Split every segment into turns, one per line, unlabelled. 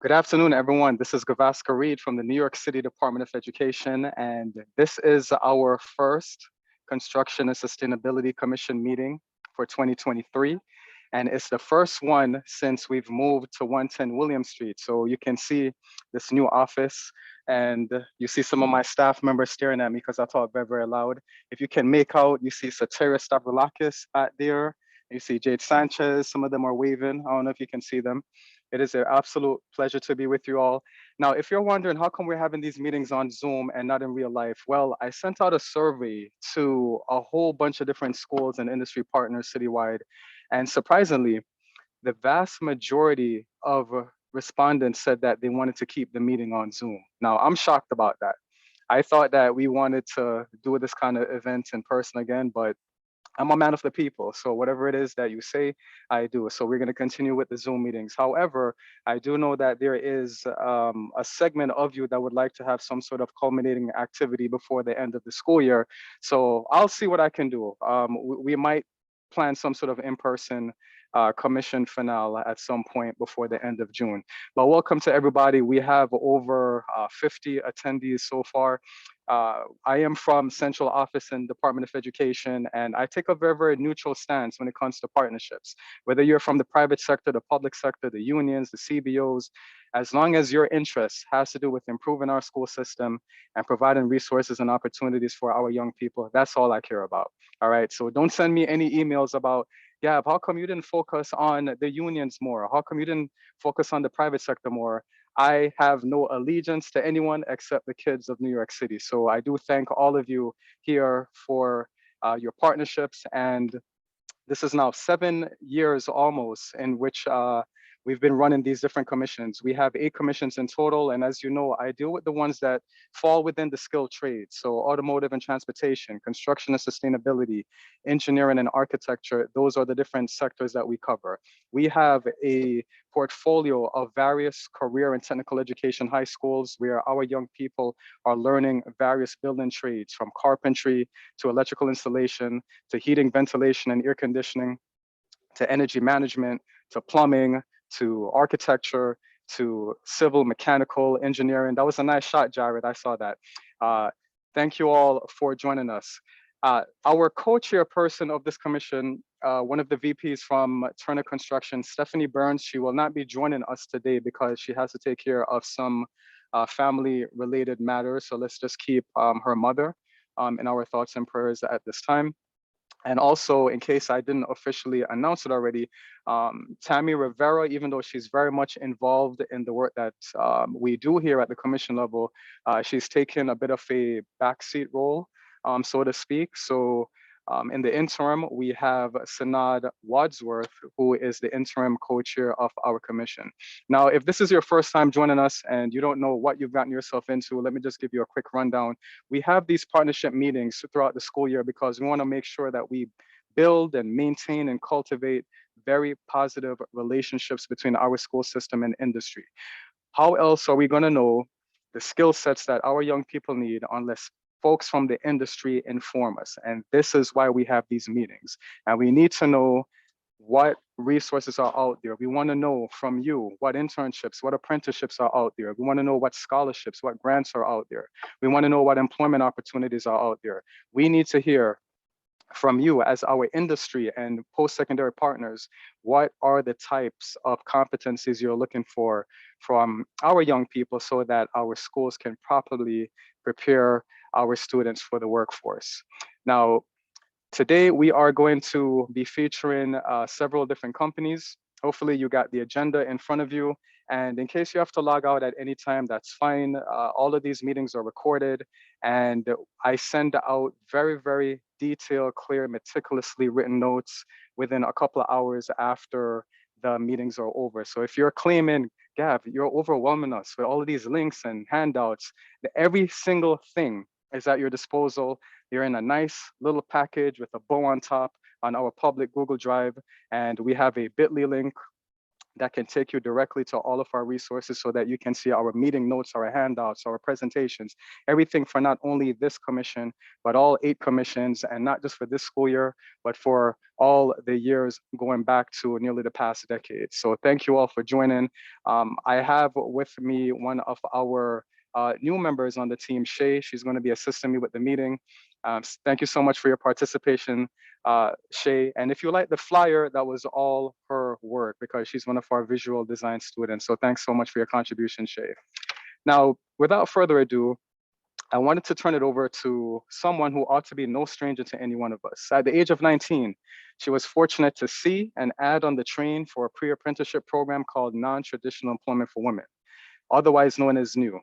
Good afternoon, everyone. This is Gavaskar Reed from the New York City Department of Education, and this is our first Construction and Sustainability Commission meeting for 2023. And it's the first one since we've moved to 110 William Street. So you can see this new office, and you see some of my staff members staring at me because I talk very, very loud. If you can make out, you see Satira Stavroulakis out there. You see Jade Sanchez, some of them are waving. I don't know if you can see them. It is an absolute pleasure to be with you all. Now, if you're wondering how come we're having these meetings on Zoom and not in real life, well, I sent out a survey to a whole bunch of different schools and industry partners citywide. And surprisingly, the vast majority of respondents said that they wanted to keep the meeting on Zoom. Now, I'm shocked about that. I thought that we wanted to do this kind of event in person again, but I'm a man of the people. So whatever it is that you say, I do. So we're going to continue with the Zoom meetings. However, I do know that there is a segment of you that would like to have some sort of culminating activity before the end of the school year. So I'll see what I can do. We might plan some sort of in-person commission finale at some point before the end of June. But welcome to everybody. We have over 50 attendees so far. I am from Central Office and Department of Education, and I take a very, very neutral stance when it comes to partnerships. Whether you're from the private sector, the public sector, the unions, the CBOs, as long as your interest has to do with improving our school system and providing resources and opportunities for our young people, that's all I care about. All right, so don't send me any emails about, yeah, how come you didn't focus on the unions more? How come you didn't focus on the private sector more? I have no allegiance to anyone except the kids of New York City. So I do thank all of you here for your partnerships. And this is now 7 years almost in which we've been running these different commissions. We have 8 commissions in total. And as you know, I deal with the ones that fall within the skilled trades. So automotive and transportation, construction and sustainability, engineering and architecture, those are the different sectors that we cover. We have a portfolio of various career and technical education high schools where our young people are learning various building trades, from carpentry to electrical installation, to heating, ventilation, and air conditioning, to energy management, to plumbing, to architecture, to civil, mechanical, engineering. That was a nice shot, Jared. I saw that. Thank you all for joining us. Our co-chairperson of this commission, one of the VPs from Turner Construction, Stephanie Burns, she will not be joining us today because she has to take care of some family-related matters. So let's just keep her mother in our thoughts and prayers at this time. And also, in case I didn't officially announce it already, Tammy Rivera, even though she's very much involved in the work that we do here at the commission level, she's taken a bit of a backseat role, so to speak. So in the interim, we have Sanad Wadsworth, who is the interim co-chair of our commission. Now, if this is your first time joining us and you don't know what you've gotten yourself into, let me just give you a quick rundown. We have these partnership meetings throughout the school year because we want to make sure that we build and maintain and cultivate very positive relationships between our school system and industry. How else are we going to know the skill sets that our young people need unless folks from the industry inform us? And this is why we have these meetings. And we need to know what resources are out there. We want to know from you what internships, what apprenticeships are out there. We want to know what scholarships, what grants are out there. We want to know what employment opportunities are out there. We need to hear from you as our industry and post-secondary partners, what are the types of competencies you're looking for from our young people so that our schools can properly prepare our students for the workforce. Now, today we are going to be featuring several different companies. Hopefully you got the agenda in front of you. And in case you have to log out at any time, that's fine. All of these meetings are recorded, and I send out very, very detailed, clear, meticulously written notes within a couple of hours after the meetings are over. So if you're claiming, Gav, you're overwhelming us with all of these links and handouts, every single thing is at your disposal. You're in a nice little package with a bow on top on our public Google Drive, and we have a bit.ly link that can take you directly to all of our resources so that you can see our meeting notes, our handouts, our presentations, everything for not only this commission, but all 8 commissions, and not just for this school year, but for all the years going back to nearly the past decade. So thank you all for joining. I have with me one of our new members on the team, Shay. She's going to be assisting me with the meeting. Thank you so much for your participation, Shay. And if you like the flyer, that was all her work because she's one of our visual design students. So thanks so much for your contribution, Shay. Now, without further ado, I wanted to turn it over to someone who ought to be no stranger to any one of us. At the age of 19, she was fortunate to see an ad on the train for a pre-apprenticeship program called Non-Traditional Employment for Women, otherwise known as NEW.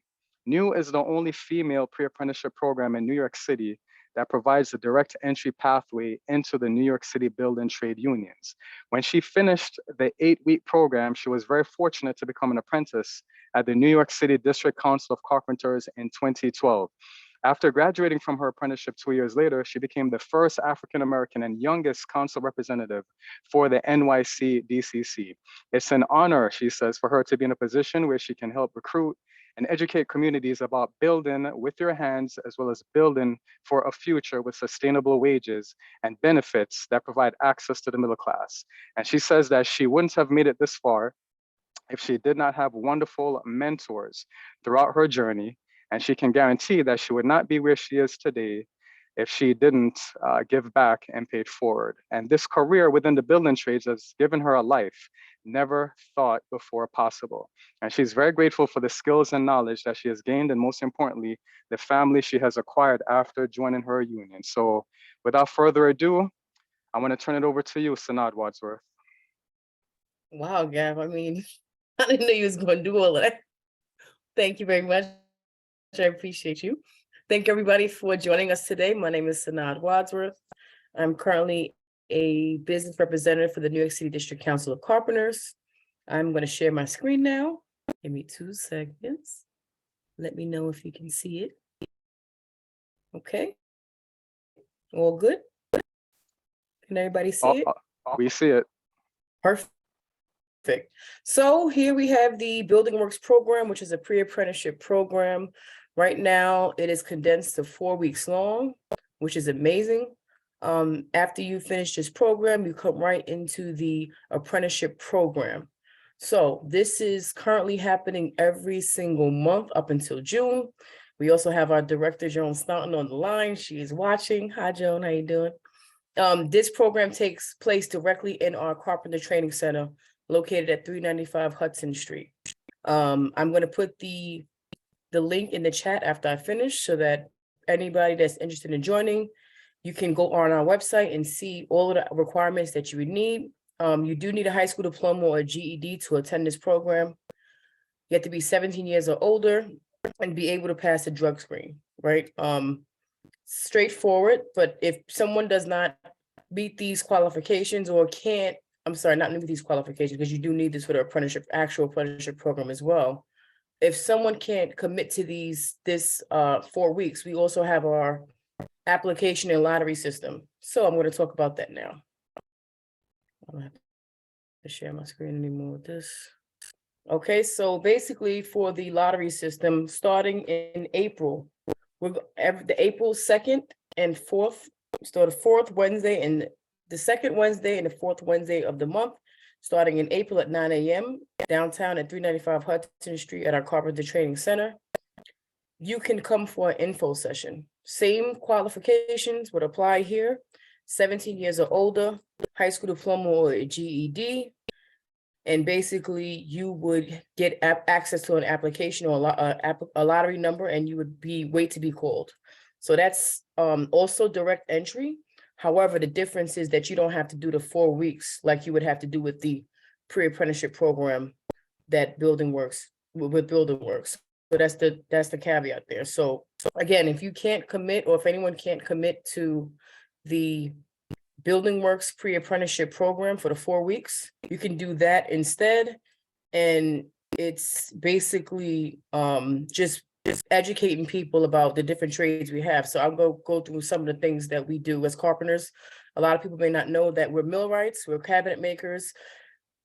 NEW is the only female pre-apprenticeship program in New York City that provides a direct entry pathway into the New York City building trade unions. When she finished the 8-week program, she was very fortunate to become an apprentice at the New York City District Council of Carpenters in 2012. After graduating from her apprenticeship 2 years later, she became the first African-American and youngest council representative for the NYCDCC. It's an honor, she says, for her to be in a position where she can help recruit and educate communities about building with your hands, as well as building for a future with sustainable wages and benefits that provide access to the middle class. And she says that she wouldn't have made it this far if she did not have wonderful mentors throughout her journey. And she can guarantee that she would not be where she is today if she didn't give back and paid forward. And this career within the building trades has given her a life never thought before possible. And she's very grateful for the skills and knowledge that she has gained, and most importantly, the family she has acquired after joining her union. So without further ado, I want to turn it over to you, Sanad Wadsworth.
Wow, Gav, I mean, I didn't know you was going to do all of that. Thank you very much. I appreciate you. Thank everybody for joining us today. My name is Sanad Wadsworth. I'm currently a business representative for the New York City District Council of Carpenters. I'm going to share my screen now. Give me 2 seconds. Let me know if you can see it. Okay. All good? Can everybody see it?
We see it.
Perfect. So here we have the Building Works program, which is a pre-apprenticeship program. Right now, it is condensed to 4 weeks long, which is amazing. After you finish this program, you come right into the apprenticeship program. So this is currently happening every single month up until June. We also have our director, Joan Staunton, on the line. She is watching. Hi, Joan. How you doing? This program takes place directly in our Carpenter Training Center located at 395 Hudson Street. I'm going to put the link in the chat after I finish so that anybody that's interested in joining, you can go on our website and see all of the requirements that you would need. You do need a high school diploma or a GED to attend this program. You have to be 17 years or older and be able to pass a drug screen, right? Straightforward, but if someone does not meet these qualifications or can't, I'm sorry, not meet these qualifications, because you do need this for the actual apprenticeship program as well. If someone can't commit to this 4 weeks, we also have our application and lottery system. So I'm going to talk about that now. I don't have to share my screen anymore with this. Okay, so basically for the lottery system, starting in April, the April 2nd and 4th, so the 4th Wednesday and the 2nd Wednesday and the 4th Wednesday of the month, starting in April at 9 a.m. downtown at 395 Hudson Street at our Carpenter Training Center. You can come for an info session. Same qualifications would apply here. 17 years or older, high school diploma or a GED. And basically you would get access to an application or a lottery number, and you would wait to be called. So that's also direct entry. However, the difference is that you don't have to do the 4 weeks like you would have to do with the pre-apprenticeship program that Building Works. So that's the caveat there. So again, if you can't commit, or if anyone can't commit to the Building Works pre-apprenticeship program for the 4 weeks, you can do that instead. And it's basically just educating people about the different trades we have. So I'll go through some of the things that we do as carpenters. A lot of people may not know that we're millwrights, we're cabinet makers,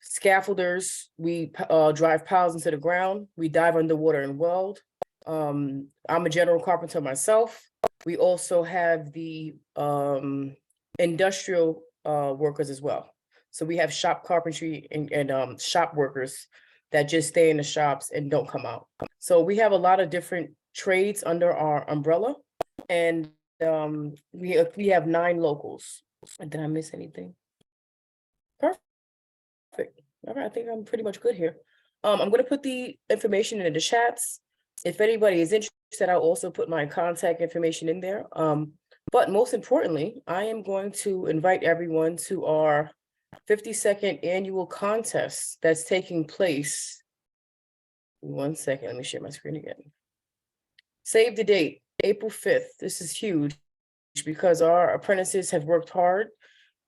scaffolders, we drive piles into the ground, we dive underwater and weld. I'm a general carpenter myself. We also have the industrial workers as well. So we have shop carpentry and shop workers that just stay in the shops and don't come out. So we have a lot of different trades under our umbrella, and we have 9 locals. Did I miss anything? Perfect. All right, I think I'm pretty much good here. I'm gonna put the information in the chats. If anybody is interested, I'll also put my contact information in there. But most importantly, I am going to invite everyone to our 52nd annual contest that's taking place. 1 second, let me share my screen again. Save the date, April 5th. This is huge because our apprentices have worked hard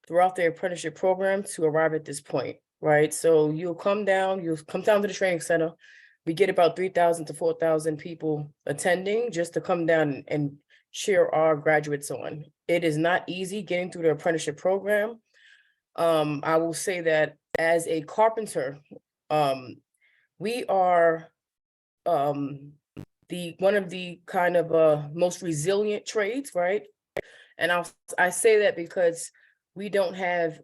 throughout their apprenticeship program to arrive at this point, right? So you'll come down to the training center. We get about 3,000 to 4,000 people attending just to come down and cheer our graduates on. It is not easy getting through the apprenticeship program. I will say that as a carpenter, we are one of the kind of most resilient trades, right? And I say that because we don't have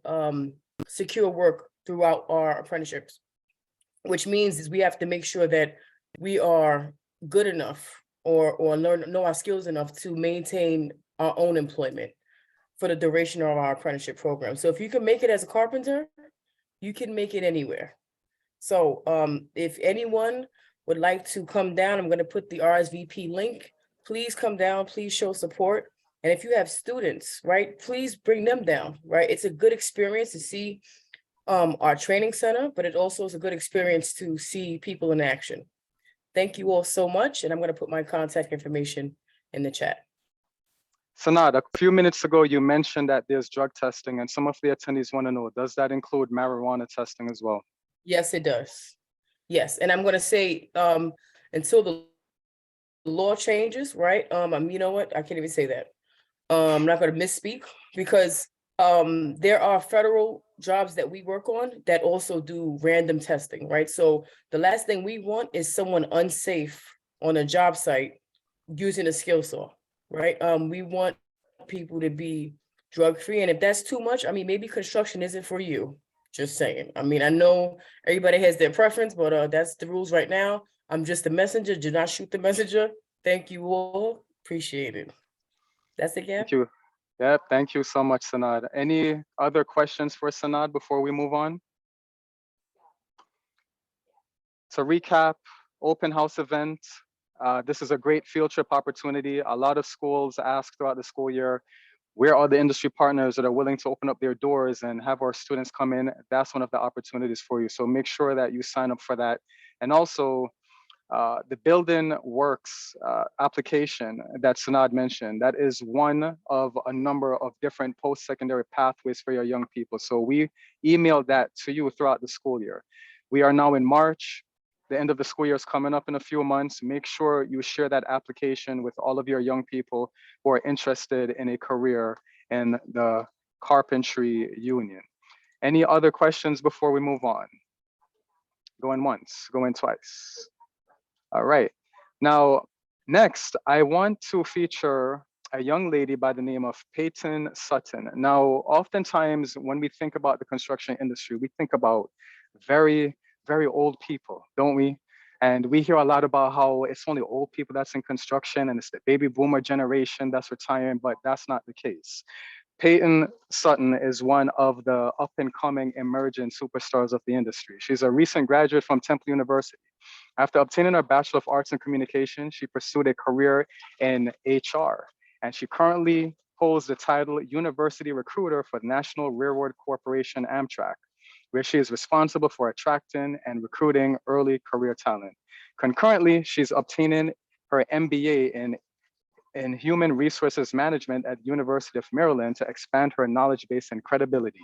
secure work throughout our apprenticeships, which means is we have to make sure that we are good enough or know our skills enough to maintain our own employment for the duration of our apprenticeship program. So if you can make it as a carpenter, you can make it anywhere. So if anyone would like to come down, I'm going to put the RSVP link. Please come down, please show support. And if you have students, right, please bring them down, right? It's a good experience to see our training center, but it also is a good experience to see people in action. Thank you all so much. And I'm going to put my contact information in the chat.
Sanad, a few minutes ago, you mentioned that there's drug testing, and some of the attendees want to know, does that include marijuana testing as well?
Yes, it does. Yes, and I'm going to say until the law changes, right? You know what? I can't even say that. I'm not going to misspeak because there are federal jobs that we work on that also do random testing, right? So the last thing we want is someone unsafe on a job site using a skill saw, right? We want people to be drug-free, and if that's too much, I mean, maybe construction isn't for you. Just saying. I mean, I know everybody has their preference, but that's the rules right now. I'm just the messenger. Do not shoot the messenger. Thank you all. Appreciate it. That's it, Gav.
Thank you. Yeah, thank you so much, Sanad. Any other questions for Sanad before we move on? To recap, open house event. This is a great field trip opportunity. A lot of schools ask throughout the school year, where are the industry partners that are willing to open up their doors and have our students come in? That's one of the opportunities for you. So make sure that you sign up for that. And also, the Building Works application that Sanad mentioned, that is one of a number of different post-secondary pathways for your young people. So we emailed that to you throughout the school year. We are now in March. The end of the school year is coming up in a few months. Make sure you share that application with all of your young people who are interested in a career in the carpentry union. Any other questions before we move on? Going once, going twice. All right. Now, next, I want to feature a young lady by the name of Peyton Sutton. Now, oftentimes when we think about the construction industry, we think about very old people, don't we? And we hear a lot about how it's only old people that's in construction and it's the baby boomer generation that's retiring, but that's not the case. Peyton Sutton is one of the up and coming emerging superstars of the industry. She's a recent graduate from Temple University. After obtaining her Bachelor of Arts in Communication, she pursued a career in HR, and she currently holds the title University Recruiter for National Railroad Corporation Amtrak, where she is responsible for attracting and recruiting early career talent. Concurrently, she's obtaining her MBA in Human Resources Management at University of Maryland to expand her knowledge base and credibility.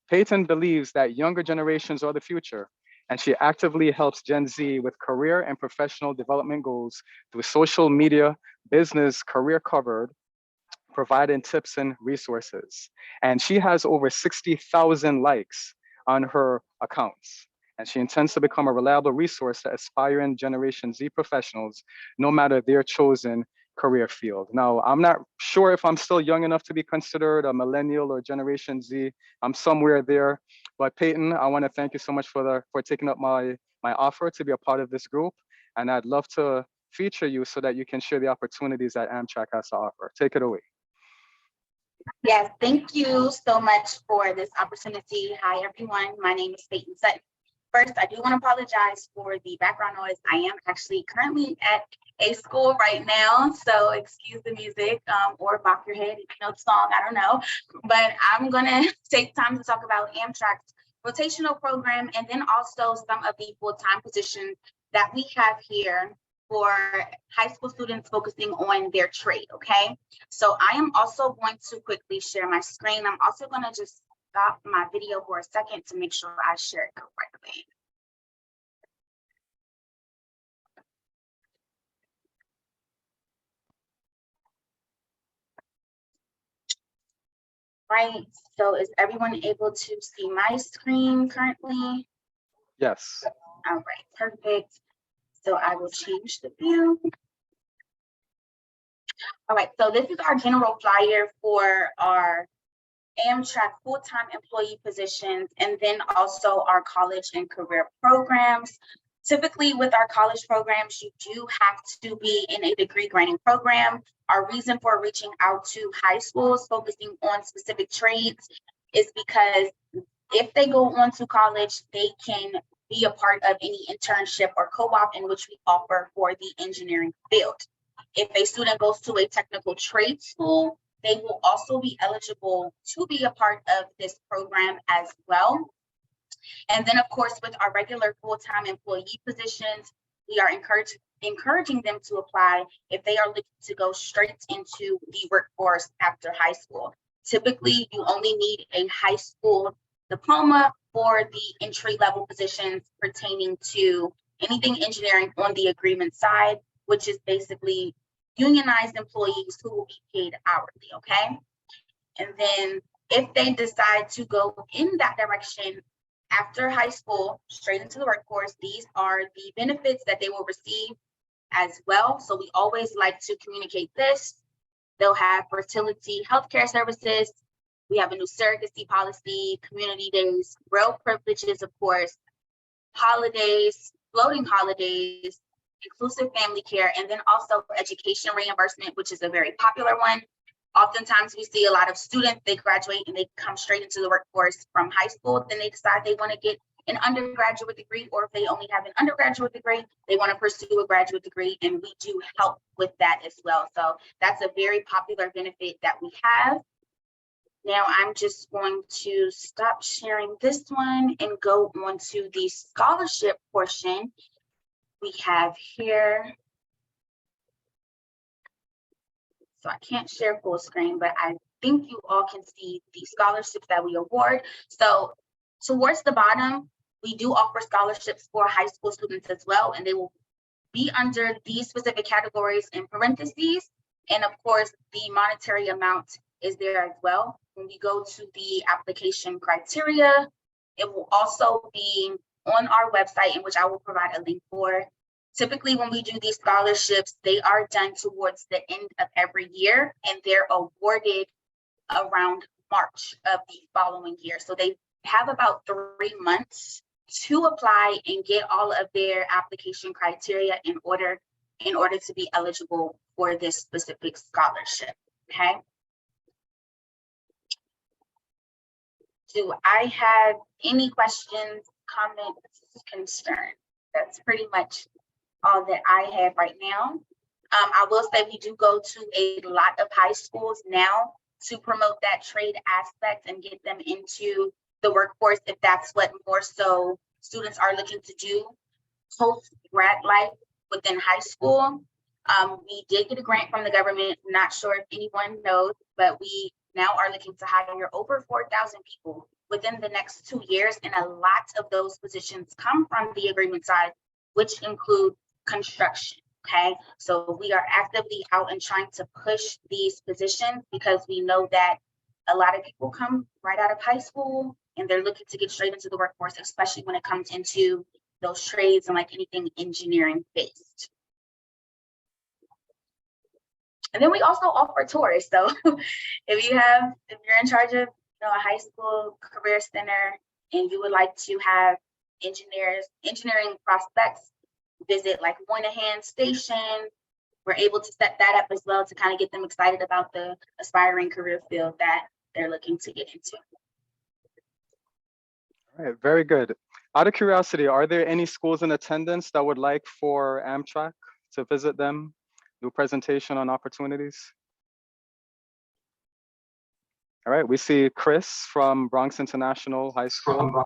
Peyton believes that younger generations are the future, and she actively helps Gen Z with career and professional development goals through social media, business, career covered, providing tips and resources. And she has over 60,000 likes on her accounts. And she intends to become a reliable resource to aspiring Generation Z professionals, no matter their chosen career field. Now, I'm not sure if I'm still young enough to be considered a millennial or Generation Z. I'm somewhere there. But Peyton, I want to thank you so much for taking up my offer to be a part of this group. And I'd love to feature you so that you can share the opportunities that Amtrak has to offer. Take it away.
Yes, thank you so much for this opportunity. Hi, everyone. My name is Peyton Sutton. First, I do want to apologize for the background noise. I am actually currently at a school right now, so excuse the music or bop your head if you know the song, I don't know. But I'm going to take time to talk about Amtrak's rotational program and then also some of the full-time positions that we have here for high school students focusing on their trade, okay? So I am also going to quickly share my screen. I'm also going to just stop my video for a second to make sure I share it correctly. Right, so is everyone able to see my screen currently?
Yes.
All right, perfect. So I will change the view. All right, so this is our general flyer for our Amtrak full-time employee positions, and then also our college and career programs. Typically with our college programs, you do have to be in a degree granting program. Our reason for reaching out to high schools focusing on specific trades is because if they go on to college, they can be a part of any internship or co-op in which we offer for the engineering field. If a student goes to a technical trade school, they will also be eligible to be a part of this program as well. And then, of course, with our regular full-time employee positions, we are encouraging them to apply if they are looking to go straight into the workforce after high school. Typically, you only need a high school diploma for the entry-level positions pertaining to anything engineering on the agreement side, which is basically unionized employees who will be paid hourly, okay? And then if they decide to go in that direction after high school, straight into the workforce, these are the benefits that they will receive as well. So we always like to communicate this. They'll have fertility healthcare services. We have a new surrogacy policy, community days, rail privileges, of course, holidays, floating holidays, inclusive family care, and then also education reimbursement, which is a very popular one. Oftentimes we see a lot of students, they graduate and they come straight into the workforce from high school, then they decide they want to get an undergraduate degree, or if they only have an undergraduate degree, they want to pursue a graduate degree, and we do help with that as well. So that's a very popular benefit that we have. Now I'm just going to stop sharing this one and go on to the scholarship portion we have here. So I can't share full screen, but I think you all can see the scholarships that we award. So towards the bottom, we do offer scholarships for high school students as well, and they will be under these specific categories in parentheses. And of course, the monetary amount is there as well. When we go to the application criteria, it will also be on our website, in which I will provide a link for. Typically, when we do these scholarships, they are done towards the end of every year, and they're awarded around March of the following year. So they have about 3 months to apply and get all of their application criteria in order to be eligible for this specific scholarship, okay? Do I have any questions, comments, concerns? That's pretty much all that I have right now. I will say we do go to a lot of high schools now to promote that trade aspect and get them into the workforce if that's what more so students are looking to do post-grad life within high school. We did get a grant from the government. Not sure if anyone knows, but we now are looking to hire over 4,000 people within the next 2 years. And a lot of those positions come from the agreement side, which include construction. Okay, so we are actively out and trying to push these positions because we know that a lot of people come right out of high school and they're looking to get straight into the workforce, especially when it comes into those trades and like anything engineering based. And then we also offer tours. So if you're in charge of a high school career center and you would like to have engineering prospects visit like Moynihan Station, we're able to set that up as well to kind of get them excited about the aspiring career field that they're looking to get into.
All right, very good. Out of curiosity, are there any schools in attendance that would like for Amtrak to visit them, do a presentation on opportunities? All right, we see Chris from Bronx International High School.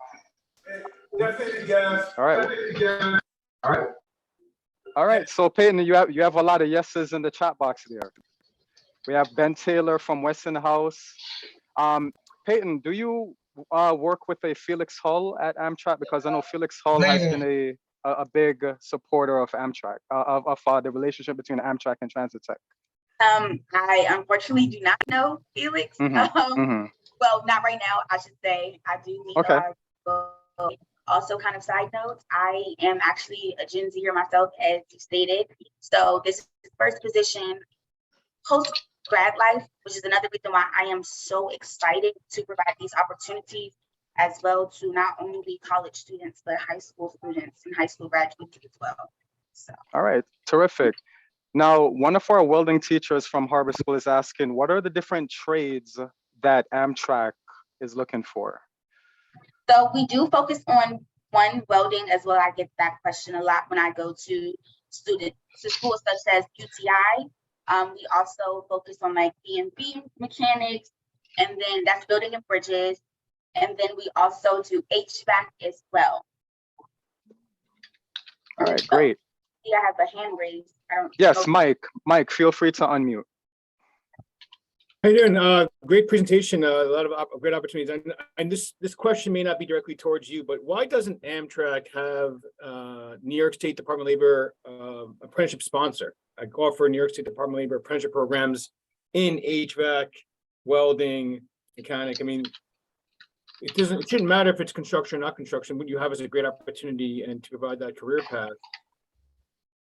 Definitely, yes.
All right.
Definitely, yes. All right.
All right, so Peyton, you have a lot of yeses in the chat box there. We have Ben Taylor from Weston House. Peyton, do you work with a Felix Hull at Amtrak? Because I know Felix Hull has been a big supporter of Amtrak, of the relationship between Amtrak and Transit Tech.
I unfortunately do not know Felix. Well, not right now, I should say. I do meet also, kind of side notes, I am actually a Gen Zer myself, as you stated. So this is the first position post grad life, which is another reason why I am so excited to provide these opportunities as well to not only college students, but high school students and high school graduates as well. So.
All right, terrific. Now, one of our welding teachers from Harbor School is asking, what are the different trades that Amtrak is looking for?
So we do focus on welding as well. I get that question a lot when I go to schools such as UTI. We also focus on like B&B mechanics, and then that's building and bridges. And then we also do HVAC as well.
All right, great.
Yeah, I have a hand raised.
Yes, Mike, feel free to unmute.
How you doing? Great presentation. A lot of great opportunities. And this question may not be directly towards you, but why doesn't Amtrak have New York State Department of Labor apprenticeship sponsor? I offer New York State Department of Labor apprenticeship programs in HVAC, welding, mechanic. I mean, it shouldn't matter if it's construction or not construction. What you have is a great opportunity and to provide that career path.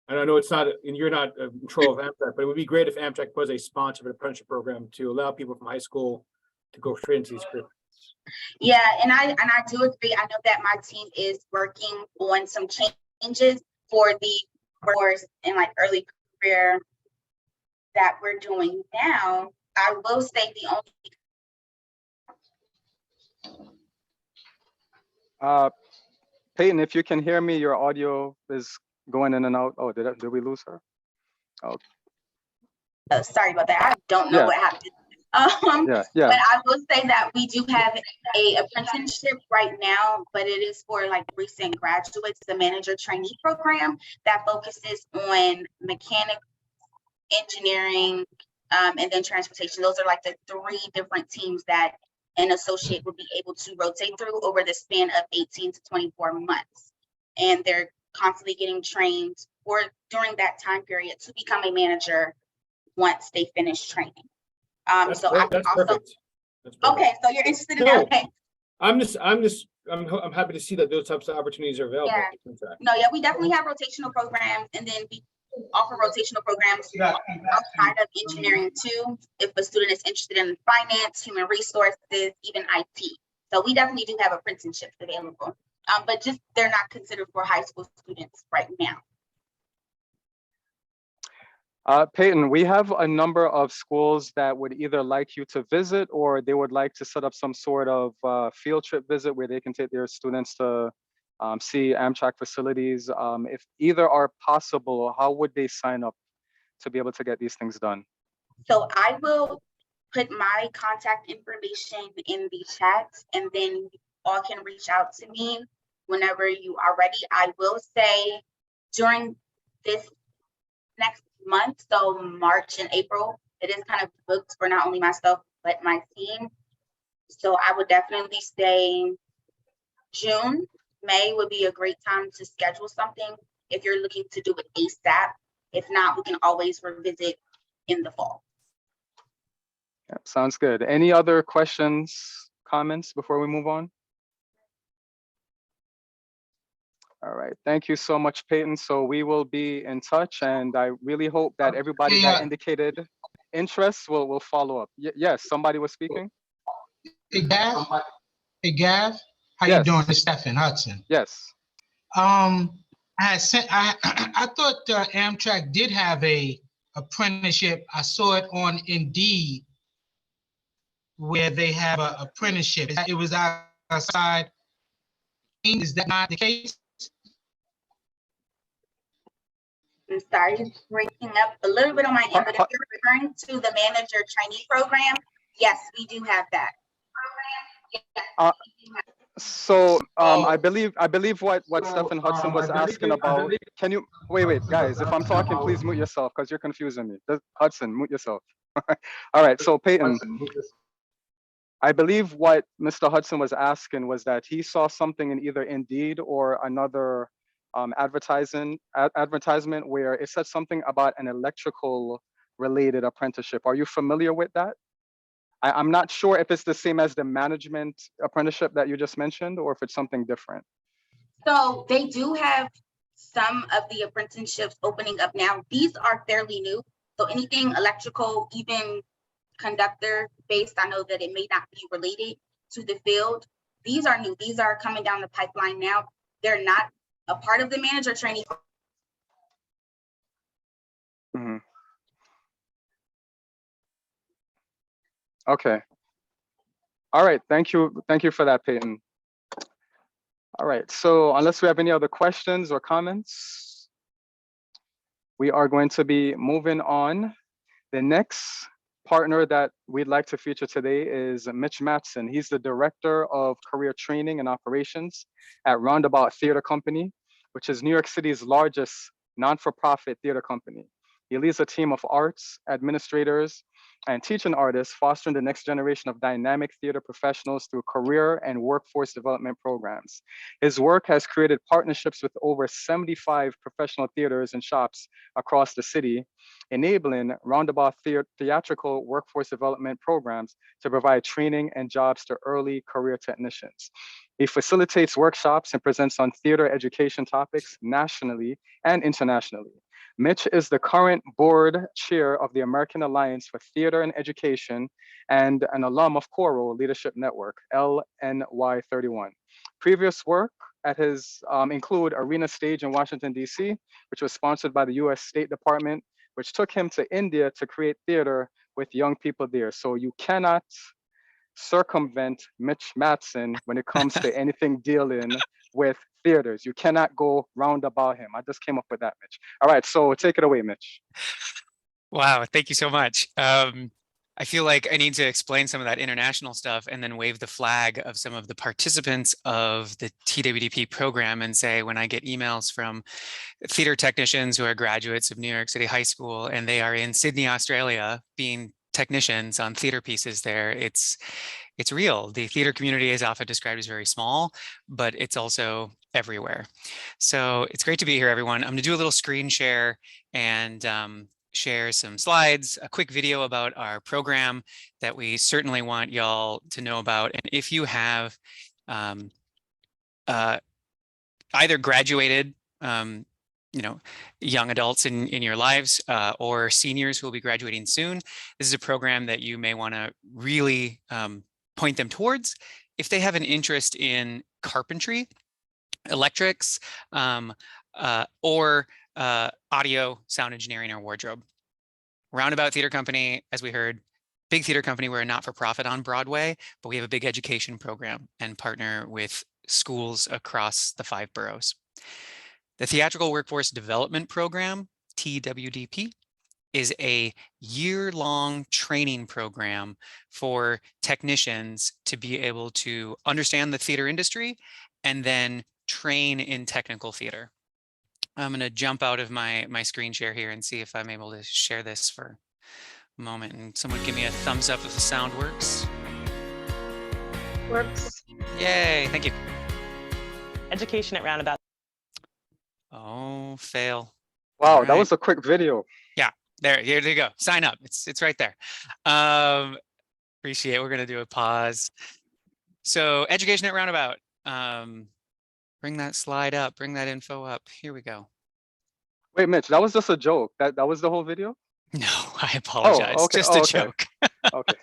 And I know it's not, and you're not in control of Amtrak, but it would be great if Amtrak was a sponsor of an apprenticeship program to allow people from high school to go straight into these careers.
Yeah, and I do agree. I know that my team is working on some changes for the course in like early career that we're doing now. I will say the
only. Peyton, if you can hear me, your audio is going in and out. Oh, did we lose her? Oh.
Sorry about that. I don't know what happened. But I will say that we do have a apprenticeship right now, but it is for like recent graduates, the manager trainee program that focuses on mechanics, engineering, and then transportation. Those are like the 3 different teams that an associate will be able to rotate through over the span of 18 to 24 months. And they're constantly getting trained or during that time period to become a manager once they finish training.
That's perfect.
Okay, so you're interested in that? Okay.
I'm happy to see that those types of opportunities are available.
Yeah. We definitely have rotational programs, and then we offer rotational programs outside of engineering too, if a student is interested in finance, human resources, even IT. So we definitely do have apprenticeships available, but just they're not considered for high school students right now.
Peyton, we have a number of schools that would either like you to visit or they would like to set up some sort of field trip visit where they can take their students to see Amtrak facilities. If either are possible, how would they sign up to be able to get these things done?
So I will put my contact information in the chat, and then you all can reach out to me whenever you are ready. I will say during this next month, so March and April, it is kind of booked for not only myself, but my team. So I would definitely say June, May would be a great time to schedule something if you're looking to do it ASAP. If not, we can always revisit in the fall.
Yeah, sounds good. Any other questions, comments before we move on? All right. Thank you so much, Peyton. So we will be in touch, and I really hope that everybody that
Yeah.
indicated interest will follow up. Yes, somebody was speaking.
Hey, Gav. Hey, Gav. How you
Yes.
doing? It's Stephen Hudson.
Yes.
I had sent. I thought Amtrak did have a apprenticeship. I saw it on Indeed, where they have a apprenticeship. It was outside. Is that not the case?
I'm sorry, it's breaking up a little bit on my end, but if you're referring to the manager trainee program, yes, we do have that.
So I believe what Stephen Hudson was asking about. Can you wait, guys? If I'm talking, please mute yourself because you're confusing me. Hudson, mute yourself. All right. So Peyton, I believe what Mr. Hudson was asking was that he saw something in either Indeed or another advertisement where it said something about an electrical related apprenticeship. Are you familiar with that? I'm not sure if it's the same as the management apprenticeship that you just mentioned, or if it's something different.
So they do have some of the apprenticeships opening up now. These are fairly new. So anything electrical, even conductor based, I know that it may not be related to the field. These are new. These are coming down the pipeline now. They're not a part of the manager training.
Mm-hmm. Okay. All right. Thank you. Thank you for that, Peyton. All right. So unless we have any other questions or comments, we are going to be moving on. The next partner that we'd like to feature today is Mitch Matson. He's the Director of Career Training and Operations at Roundabout Theater Company, which is New York City's largest non-for-profit theater company. He leads a team of arts, administrators, and teaching artists, fostering the next generation of dynamic theater professionals through career and workforce development programs. His work has created partnerships with over 75 professional theaters and shops across the city, enabling roundabout theatrical workforce development programs to provide training and jobs to early career technicians. He facilitates workshops and presents on theater education topics nationally and internationally. Mitch is the current board chair of the American Alliance for Theater and Education and an alum of Choral Leadership Network, LNY31. Previous work at his include Arena Stage in Washington, D.C., which was sponsored by the U.S. State Department, which took him to India to create theater with young people there. So you cannot circumvent Mitch Matson when it comes to anything dealing with theaters. You cannot go round about him. I just came up with that, Mitch. All right, so take it away, Mitch.
Wow, thank you so much. I feel like I need to explain some of that international stuff and then wave the flag of some of the participants of the TWDP program and say, when I get emails from theater technicians who are graduates of New York City High School and they are in Sydney, Australia, being technicians on theater pieces there, it's real. The theater community is often described as very small, but it's also everywhere. So it's great to be here, everyone. I'm going to do a little screen share and share some slides, a quick video about our program that we certainly want y'all to know about. And if you have either graduated, young adults in your lives or seniors who will be graduating soon, this is a program that you may want to really point them towards. If they have an interest in carpentry, electrics, or audio, sound engineering, or wardrobe. Roundabout Theater Company, as we heard, big theater company. We're a not-for-profit on Broadway, but we have a big education program and partner with schools across the 5 boroughs. The Theatrical Workforce Development Program, TWDP, is a year-long training program for technicians to be able to understand the theater industry and then train in technical theater. I'm going to jump out of my screen share here and see if I'm able to share this for a moment. And someone give me a thumbs up if the sound works.
Works.
Yay, thank you.
Education at Roundabout.
Oh, fail.
Wow,
All
that
right.
was a quick video.
Yeah, there you go. Sign up. It's right there. Appreciate it. We're going to do a pause. So education at Roundabout. Bring that slide up, bring that info up. Here we go.
Wait, Mitch, that was just a joke. That was the whole video?
No, I
Oh,
apologize.
okay.
Just
Oh,
a
okay.
joke.
Okay.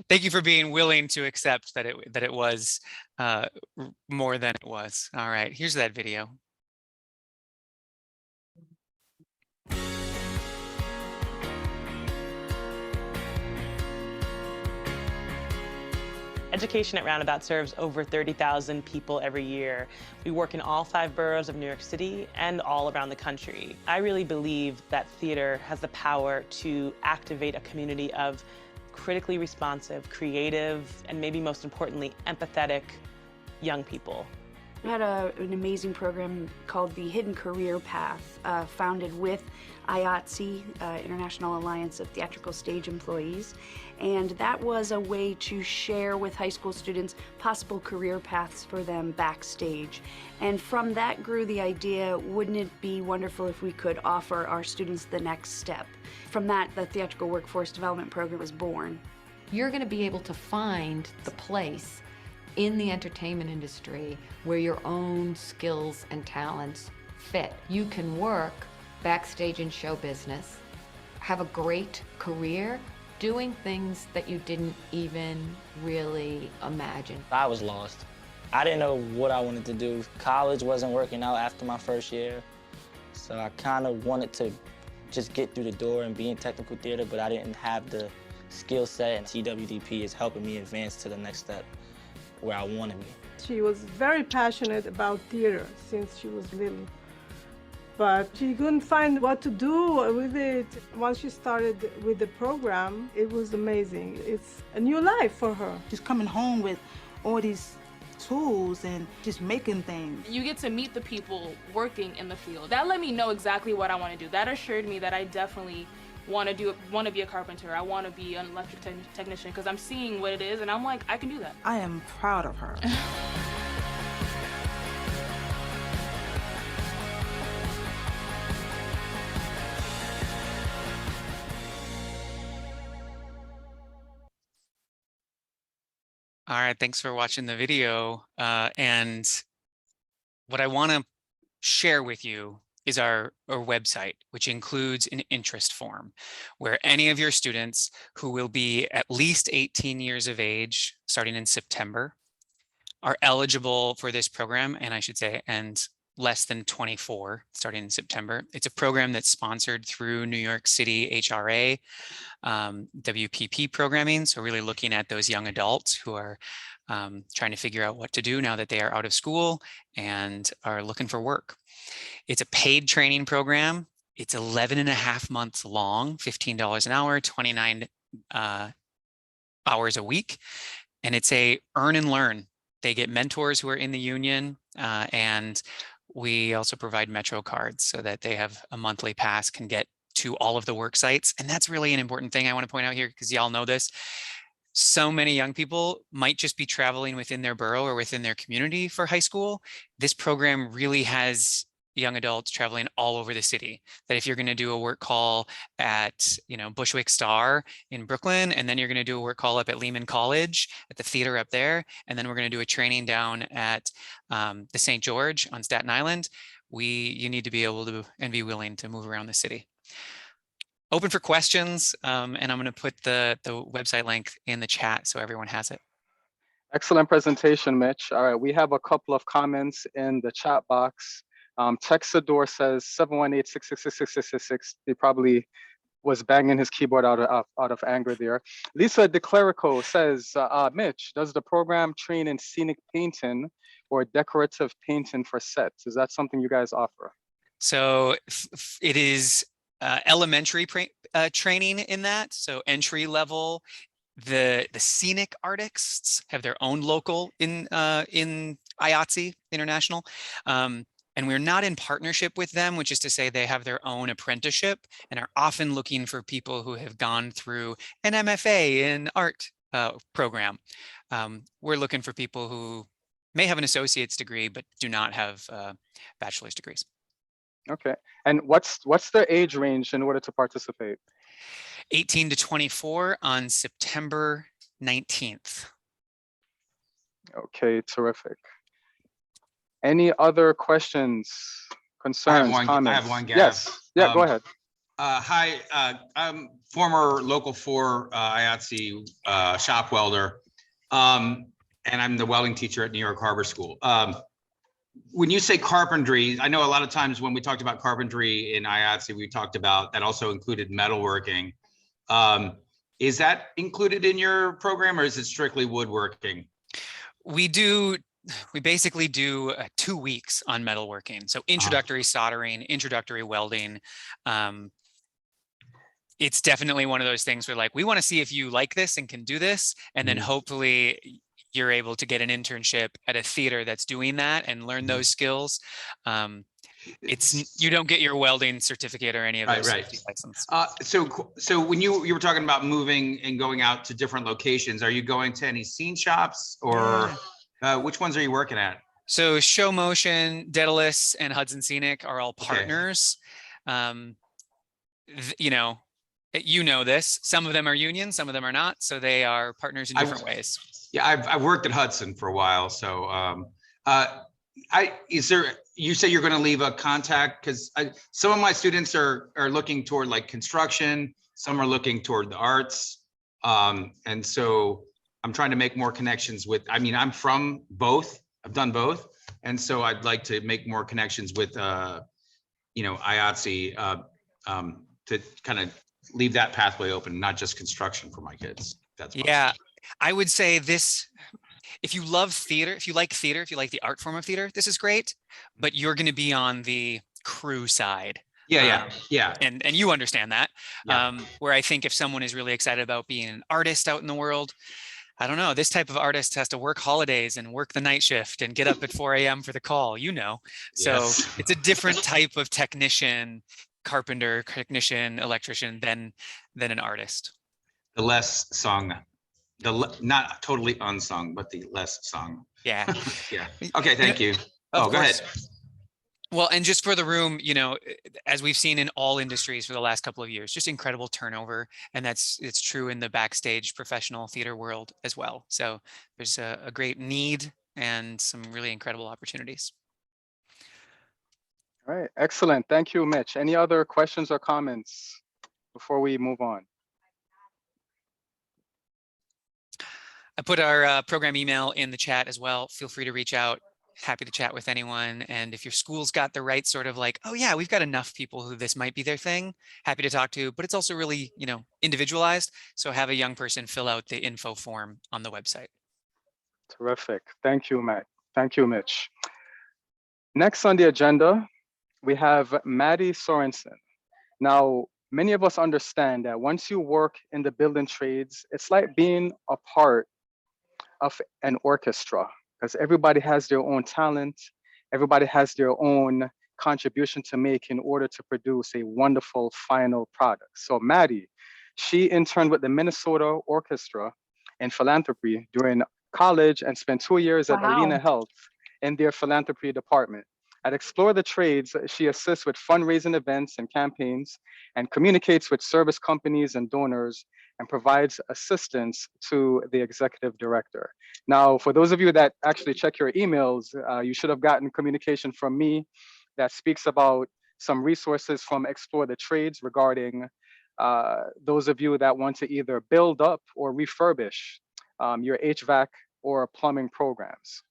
Thank you for being willing to accept that it was more than it was. All right, here's that video.
Education at Roundabout serves over 30,000 people every year. We work in all 5 boroughs of New York City and all around the country. I really believe that theater has the power to activate a community of critically responsive, creative, and maybe most importantly, empathetic young people.
We had an amazing program called the Hidden Career Path, founded with IATSE, International Alliance of Theatrical Stage Employees, and that was a way to share with high school students possible career paths for them backstage. And from that grew the idea, wouldn't it be wonderful if we could offer our students the next step? From that, the Theatrical Workforce Development Program was born.
You're going to be able to find the place in the entertainment industry where your own skills and talents fit. You can work backstage in show business, have a great career doing things that you didn't even really imagine.
I was lost. I didn't know what I wanted to do. College wasn't working out after my first year, so I kind of wanted to just get through the door and be in technical theater, but I didn't have the skill set, and TWDP is helping me advance to the next step where I want to be.
She was very passionate about theater since she was little, but she couldn't find what to do with it. Once she started with the program, it was amazing. It's a new life for her.
She's coming home with all these tools and just making things.
You get to meet the people working in the field. That let me know exactly what I want to do. That assured me that I definitely want to be a carpenter. I want to be an electric technician because I'm seeing what it is and I'm like, I can do that.
I am proud of her.
All right, thanks for watching the video. And what I want to share with you is our website, which includes an interest form where any of your students who will be at least 18 years of age starting in September are eligible for this program, and I should say, and less than 24 starting in September. It's a program that's sponsored through New York City HRA, WPP programming. So really looking at those young adults who are trying to figure out what to do now that they are out of school and are looking for work. It's a paid training program. It's 11 and a half months long, $15 an hour, 29 hours a week. And it's a earn and learn. They get mentors who are in the union, and we also provide Metro cards so that they have a monthly pass, can get to all of the work sites. And that's really an important thing I want to point out here because y'all know this. So many young people might just be traveling within their borough or within their community for high school. This program really has young adults traveling all over the city. That if you're going to do a work call at, Bushwick Star in Brooklyn, and then you're going to do a work call up at Lehman College at the theater up there, and then we're going to do a training down at the St. George on Staten Island, you need to be able to and be willing to move around the city. Open for questions, and I'm going to put the website link in the chat so everyone has it.
Excellent presentation, Mitch. All right, we have a couple of comments in the chat box. Texador says 718-666-6666. He probably was banging his keyboard out of anger there. Lisa DeClerico says, Mitch, does the program train in scenic painting or decorative painting for sets? Is that something you guys offer?
So it is elementary training in that. So entry level. The scenic artists have their own local in IATSE International. And we're not in partnership with them, which is to say they have their own apprenticeship and are often looking for people who have gone through an MFA in art program. We're looking for people who may have an associate's degree, but do not have bachelor's degrees.
Okay. And what's the age range in order to participate?
18 to 24 on September 19th.
Okay, terrific. Any other questions, concerns, comments?
I have one, Gav.
Yes, yeah, go ahead.
Hi, I'm former Local 4 IATSE shop welder, and I'm the welding teacher at New York Harbor School. When you say carpentry, I know a lot of times when we talked about carpentry in IATSE, we talked about that also included metalworking. Is that included in your program, or is it strictly woodworking?
We basically do 2 weeks on metalworking. So introductory soldering, introductory welding. It's definitely one of those things where like, we want to see if you like this and can do this. And then hopefully you're able to get an internship at a theater that's doing that and learn those skills. You don't get your welding certificate or any of those license.
So when you were talking about moving and going out to different locations, are you going to any scene shops, or which ones are you working at?
So Show Motion, Daedalus, and Hudson Scenic are all partners. You know this. Some of them are union, some of them are not. So they are partners in different ways.
Yeah, I've worked at Hudson for a while. So you say you're going to leave a contact, because some of my students are looking toward like construction, some are looking toward the arts, and so I'm trying to make more connections with. I mean, I'm from both. I've done both, and so I'd like to make more connections with IATSE to kind of leave that pathway open, not just construction for my kids. That's
yeah. I would say this. If you love theater, if you like theater, if you like the art form of theater, this is great, but you're going to be on the crew side.
Yeah.
And you understand that. Where I think if someone is really excited about being an artist out in the world, I don't know, this type of artist has to work holidays and work the night shift and get up at 4 a.m. for the call, So it's a different type of technician, carpenter, technician, electrician than an artist.
The less sung. Not totally unsung, but the less sung.
Yeah.
Yeah. Okay. Thank you.
Go
ahead.
Well, and just for the room, as we've seen in all industries for the last couple of years, just incredible turnover. And it's true in the backstage professional theater world as well. So there's a great need and some really incredible opportunities.
All right. Excellent. Thank you, Mitch. Any other questions or comments before we move on?
I put our program email in the chat as well. Feel free to reach out. Happy to chat with anyone. And if your school's got the right sort of like, oh yeah, we've got enough people who this might be their thing, happy to talk to, but it's also really, individualized. So have a young person fill out the info form on the website.
Terrific. Thank you, Matt. Thank you, Mitch. Next on the agenda, we have Maddie Sorensen. Now, many of us understand that once you work in the building trades, it's like being a part of an orchestra, because everybody has their own talent, everybody has their own contribution to make in order to produce a wonderful final product. So Maddie, she interned with the Minnesota Orchestra in philanthropy during college and spent 2 years at Alina Health in their philanthropy department. At Explore the Trades, she assists with fundraising events and campaigns and communicates with service companies and donors and provides assistance to the executive director. Now, for those of you that actually check your emails, you should have gotten communication from me that speaks about some resources from Explore the Trades regarding those of you that want to either build up or refurbish your HVAC or plumbing programs.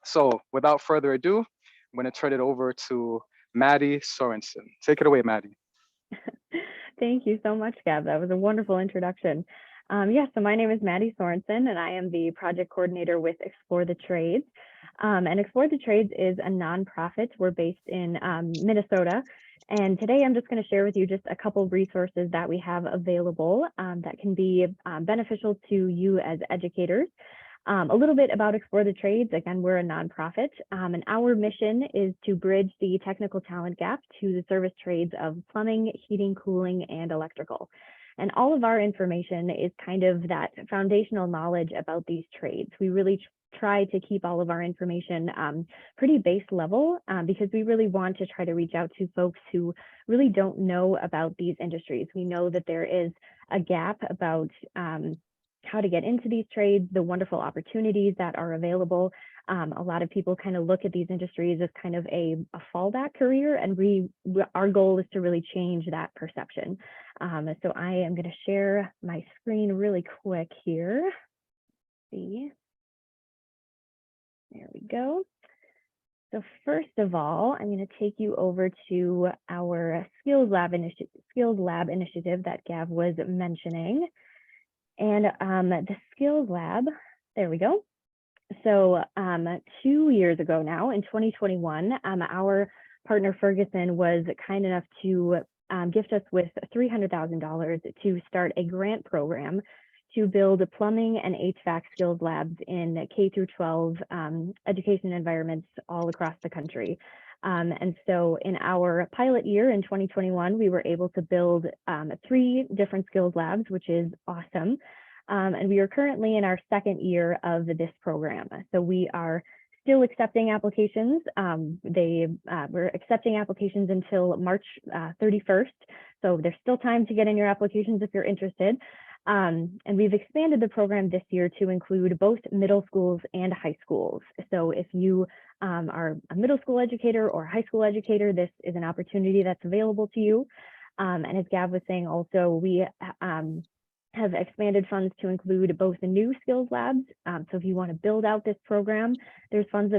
So without further ado, I'm going to turn it over to Maddie Sorensen. Take it away, Maddie.
Thank you so much, Gab. That was a wonderful introduction. So my name is Maddie Sorensen, and I am the project coordinator with Explore the Trades. And Explore the Trades is a nonprofit. We're based in Minnesota. And today I'm just going to share with you just a couple of resources that we have available that can be beneficial to you as educators. A little bit about Explore the Trades. Again, we're a nonprofit, and our mission is to bridge the technical talent gap to the service trades of plumbing, heating, cooling, and electrical. And all of our information is kind of that foundational knowledge about these trades. We really try to keep all of our information pretty base level because we really want to try to reach out to folks who really don't know about these industries. We know that there is a gap about how to get into these trades, the wonderful opportunities that are available. A lot of people kind of look at these industries as kind of a fallback career, and our goal is to really change that perception. So I am going to share my screen really quick here. See, there we go. So first of all, I'm going to take you over to our Skills Lab initiative that Gav was mentioning. And the Skills Lab, there we go. So 2 years ago now, in 2021, our partner Ferguson was kind enough to gift us with $300,000 to start a grant program to build plumbing and HVAC skills labs in K through 12 education environments all across the country. And so in our pilot year in 2021, we were able to build 3 different skills labs, which is awesome. And we are currently in our second year of this program. So we are still accepting applications. We're accepting applications until March 31st. So there's still time to get in your applications if you're interested. And we've expanded the program this year to include both middle schools and high schools. So if you are a middle school educator or high school educator, this is an opportunity that's available to you. And as Gav was saying also, we have expanded funds to include both the new skills labs. So if you want to build out this program, there's funds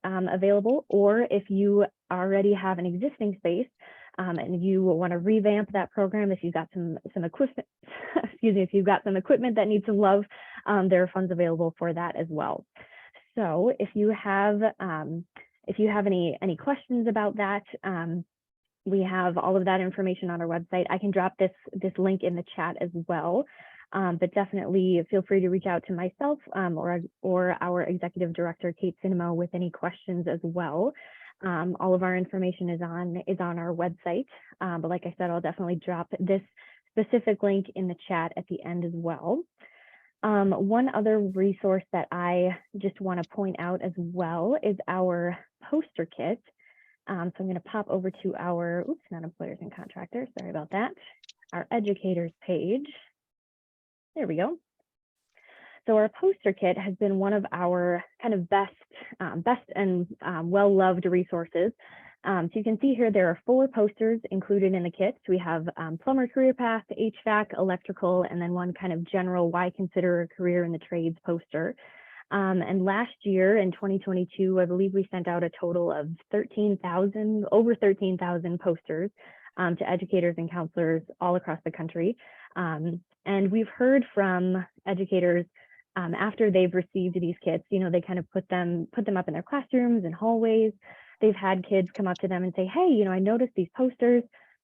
available, or if you already have an existing space and you want to revamp that program, if you've got some equipment, excuse me, if you've got some equipment that needs some love, there are funds available for that as well. So if you have any questions about that, we have all of that information on our website. I can drop this link in the chat as well, but definitely feel free to reach out to myself or our executive director, Kate Cinema, with any questions as well. All of our information is on our website, but like I said, I'll definitely drop this specific link in the chat at the end as well. One other resource that I just want to point out as well is our poster kit. So I'm going to pop over to our, not employers and contractors, sorry about that, our educators page. There we go. So our poster kit has been one of our kind of best and well-loved resources. So you can see here there are 4 posters included in the kit. We have plumber career path, HVAC, electrical, and then one kind of general why consider a career in the trades poster. And last year in 2022, I believe we sent out a total of over 13,000 posters to educators and counselors all across the country. And we've heard from educators after they've received these kits, they kind of put them up in their classrooms and hallways. They've had kids come up to them and say, hey, I noticed these posters.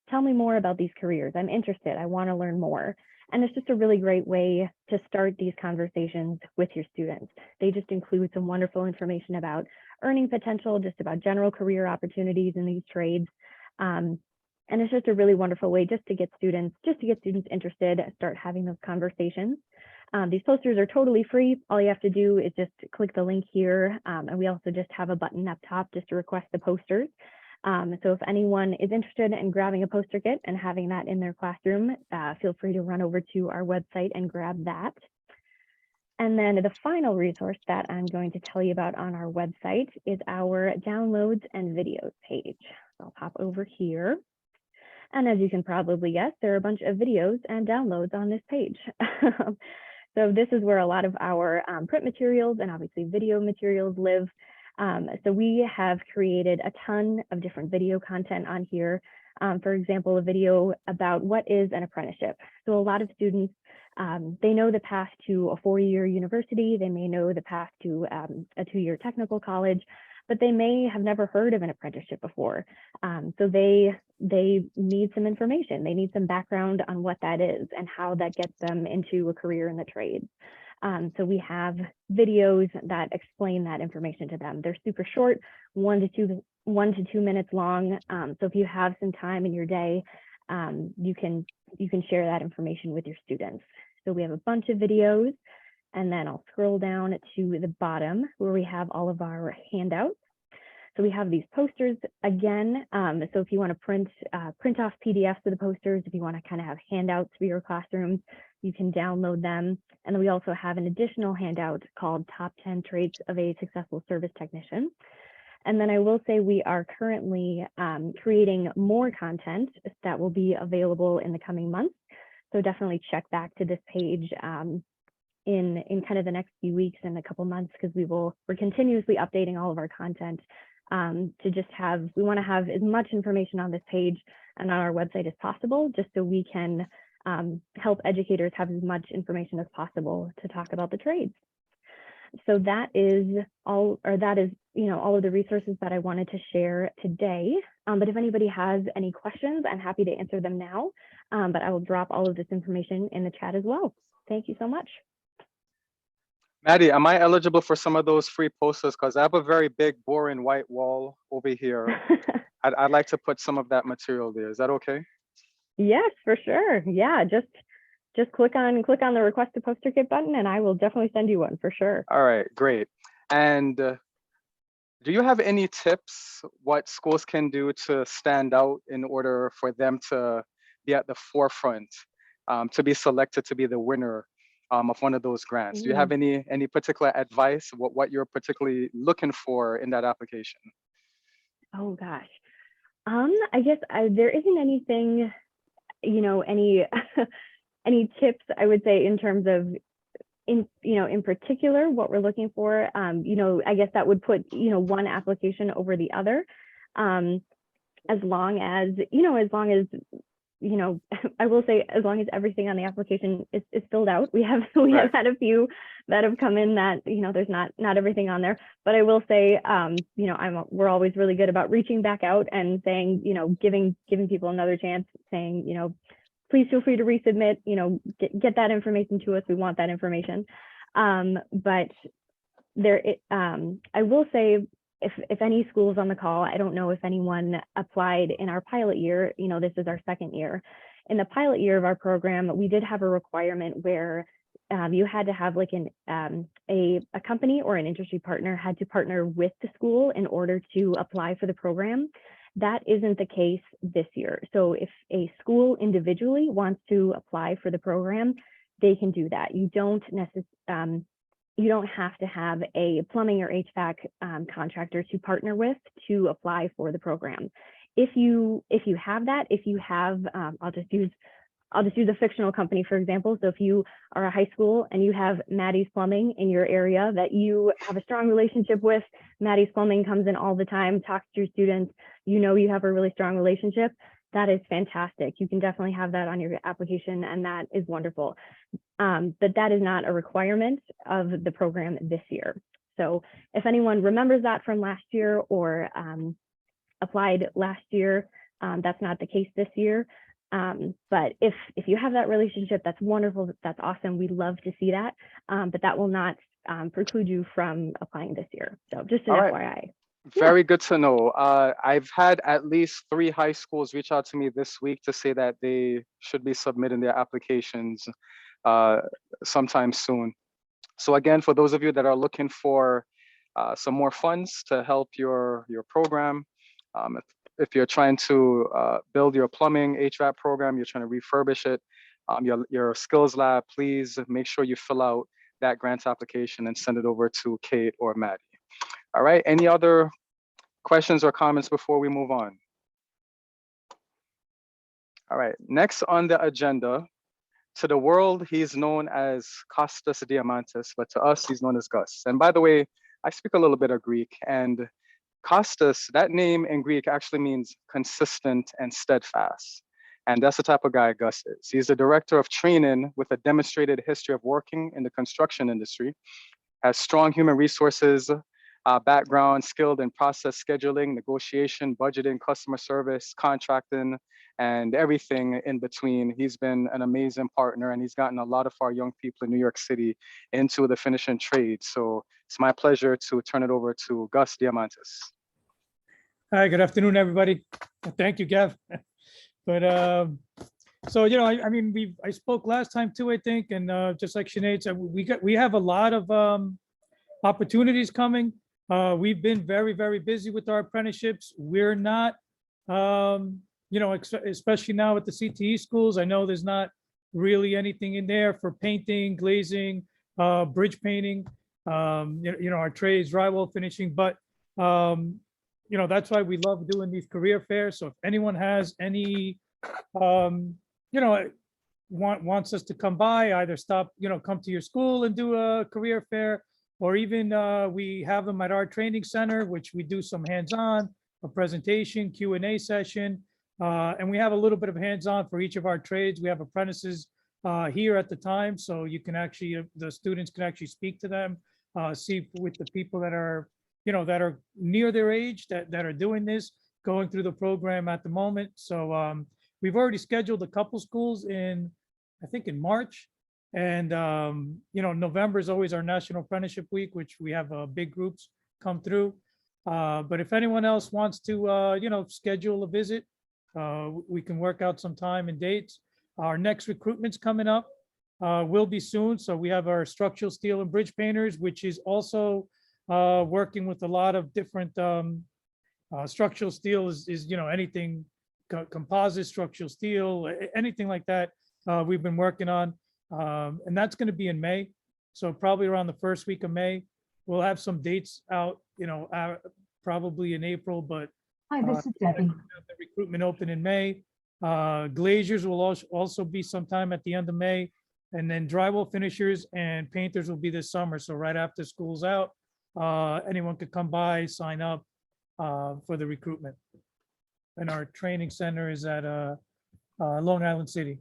Tell me more about these careers. I'm interested. I want to learn more. And it's just a really great way to start these conversations with your students. They just include some wonderful information about earning potential, just about general career opportunities in these trades. And it's just a really wonderful way just to get students interested, start having those conversations. These posters are totally free. All you have to do is just click the link here. And we also just have a button up top just to request the posters. So if anyone is interested in grabbing a poster kit and having that in their classroom, feel free to run over to our website and grab that. And then the final resource that I'm going to tell you about on our website is our downloads and videos page. So I'll pop over here. And as you can probably guess, there are a bunch of videos and downloads on this page. So this is where a lot of our print materials and obviously video materials live. So we have created a ton of different video content on here. For example, a video about what is an apprenticeship. So a lot of students, they know the path to a 4-year university. They may know the path to a 2-year technical college, but they may have never heard of an apprenticeship before. So they need some information. They need some background on what that is and how that gets them into a career in the trades. So we have videos that explain that information to them. They're super short, 1 to 2 minutes long. So if you have some time in your day, you can share that information with your students. So we have a bunch of videos, and then I'll scroll down to the bottom where we have all of our handouts. So we have these posters again. So if you want to print off PDFs of the posters, if you want to kind of have handouts for your classrooms, You can download them. And then we also have an additional handout called Top 10 Traits of a Successful Service Technician. And then I will say we are currently creating more content that will be available in the coming months. So definitely check back to this page in kind of the next few weeks and a couple months, because we're continuously updating all of our content to just we want to have as much information on this page and on our website as possible, just so we can help educators have as much information as possible to talk about the trades. So that is all, or that is, all of the resources that I wanted to share today. But if anybody has any questions, I'm happy to answer them now. But I will drop all of this information in the chat as well. Thank you so much.
Maddie, am I eligible for some of those free posters? Because I have a very big, boring white wall over here. I'd like to put some of that material there. Is that okay?
Yes, for sure. Yeah, just click on the request a poster kit button, and I will definitely send you one for sure.
All right, great. And do you have any tips what schools can do to stand out in order for them to be at the forefront, to be selected to be the winner of one of those grants? Do you have any particular advice, what you're particularly looking for in that application?
Oh gosh, I guess there isn't anything, any any tips I would say in terms of in particular what we're looking for. I guess that would put one application over the other, as long as I will say, as long as everything on the application is filled out. We have had a few that have come in that there's not everything on there, but I will say we're always really good about reaching back out and saying, giving people another chance, saying, please feel free to resubmit, get that information to us. We want that information. But I will say, if any schools on the call, I don't know if anyone applied in our pilot year, this is our second year. In the pilot year of our program, we did have a requirement where you had to have like a company or an industry partner had to partner with the school in order to apply for the program. That isn't the case this year. So if a school individually wants to apply for the program, they can do that. You don't have to have a plumbing or HVAC contractor to partner with to apply for the program. If you have that, I'll just use a fictional company, for example. So if you are a high school and you have Maddie's Plumbing in your area that you have a strong relationship with, Maddie's Plumbing comes in all the time, talks to your students, you have a really strong relationship, that is fantastic. You can definitely have that on your application, and that is wonderful. But that is not a requirement of the program this year. So if anyone remembers that from last year or applied last year, that's not the case this year. But if you have that relationship, that's wonderful, that's awesome. We'd love to see that, but that will not preclude you from applying this year. So just an FYI.
Very good to know. I've had at least 3 high schools reach out to me this week to say that they should be submitting their applications sometime soon. So again, for those of you that are looking for some more funds to help your program, if you're trying to build your plumbing HVAC program, you're trying to refurbish it, your skills lab, please make sure you fill out that grant application and send it over to Kate or Maddie. All right, any other questions or comments before we move on? All right, next on the agenda, to the world, he's known as Kostas Diamantis, but to us, he's known as Gus. And by the way, I speak a little bit of Greek, and Kostas, that name in Greek actually means consistent and steadfast. And that's the type of guy Gus is. He's the director of training with a demonstrated history of working in the construction industry, has strong human resources background, skilled in process scheduling, negotiation, budgeting, customer service, contracting, and everything in between. He's been an amazing partner, and he's gotten a lot of our young people in New York City into the finishing trade. So it's my pleasure to turn it over to Gus Diamantis.
Hi, good afternoon, everybody. Thank you, Gav. But so I spoke last time too, I think, and just like Sinead said, we have a lot of opportunities coming. We've been very, very busy with our apprenticeships. We're not, especially now at the CTE schools. I know there's not really anything in there for painting, glazing, bridge painting, our trades, drywall finishing, but that's why we love doing these career fairs. So if anyone has any, wants us to come by, either stop, come to your school and do a career fair, or even we have them at our training center, which we do some hands-on, a presentation, Q&A session, and we have a little bit of hands-on for each of our trades. We have apprentices here at the time, so you can actually, the students can actually speak to them, see with the people that are, that are near their age, that are doing this, going through the program at the moment. So we've already scheduled a couple schools I think in March. And, November is always our National Apprenticeship Week, which we have big groups come through. But if anyone else wants to, schedule a visit, we can work out some time and dates. Our next recruitment's coming up, will be soon. So we have our structural steel and bridge painters, which is also working with a lot of different structural steel is anything composite structural steel, anything like that. We've been working on, and that's going to be in May. So probably around the first week of May, we'll have some dates out, probably in April, but
Hi, this is Debbie.
the recruitment open in May. Glaziers will also be sometime at the end of May, and then drywall finishers and painters will be this summer. So right after school's out, anyone could come by, sign up for the recruitment. And our training center is at Long Island City.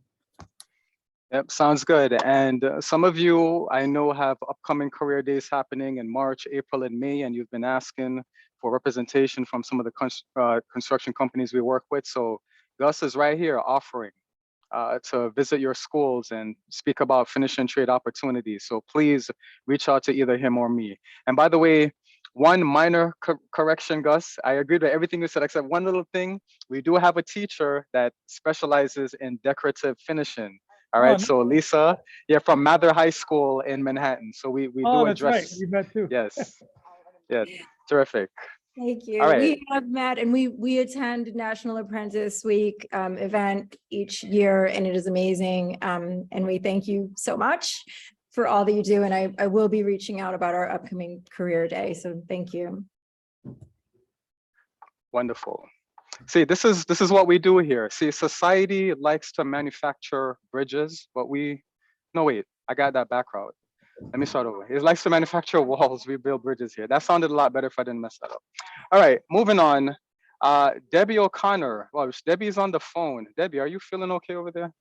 Yep, sounds good. And some of you I know have upcoming career days happening in March, April, and May, and you've been asking for representation from some of the construction companies we work with. So Gus is right here offering to visit your schools and speak about finishing trade opportunities. So please reach out to either him or me. And by the way, one minor correction, Gus, I agree with everything you said, except one little thing. We do have a teacher that specializes in decorative finishing. All right, so Lisa, from Mather High School in Manhattan. So we do
that's
address.
right. We met too.
Yes, yeah, terrific.
Thank you.
All right.
We have met and we attend National Apprentice Week event each year, and it is amazing. And we thank you so much for all that you do. And I will be reaching out about our upcoming career day. So thank you.
Wonderful. See, this is what we do here. See, society likes to manufacture bridges, but no, wait, I got that back route. Let me start over. It likes to manufacture walls. We build bridges here. That sounded a lot better if I didn't mess that up. All right, moving on. Debbie O'Connor. Well, Debbie's on the phone. Debbie, are you feeling okay over there?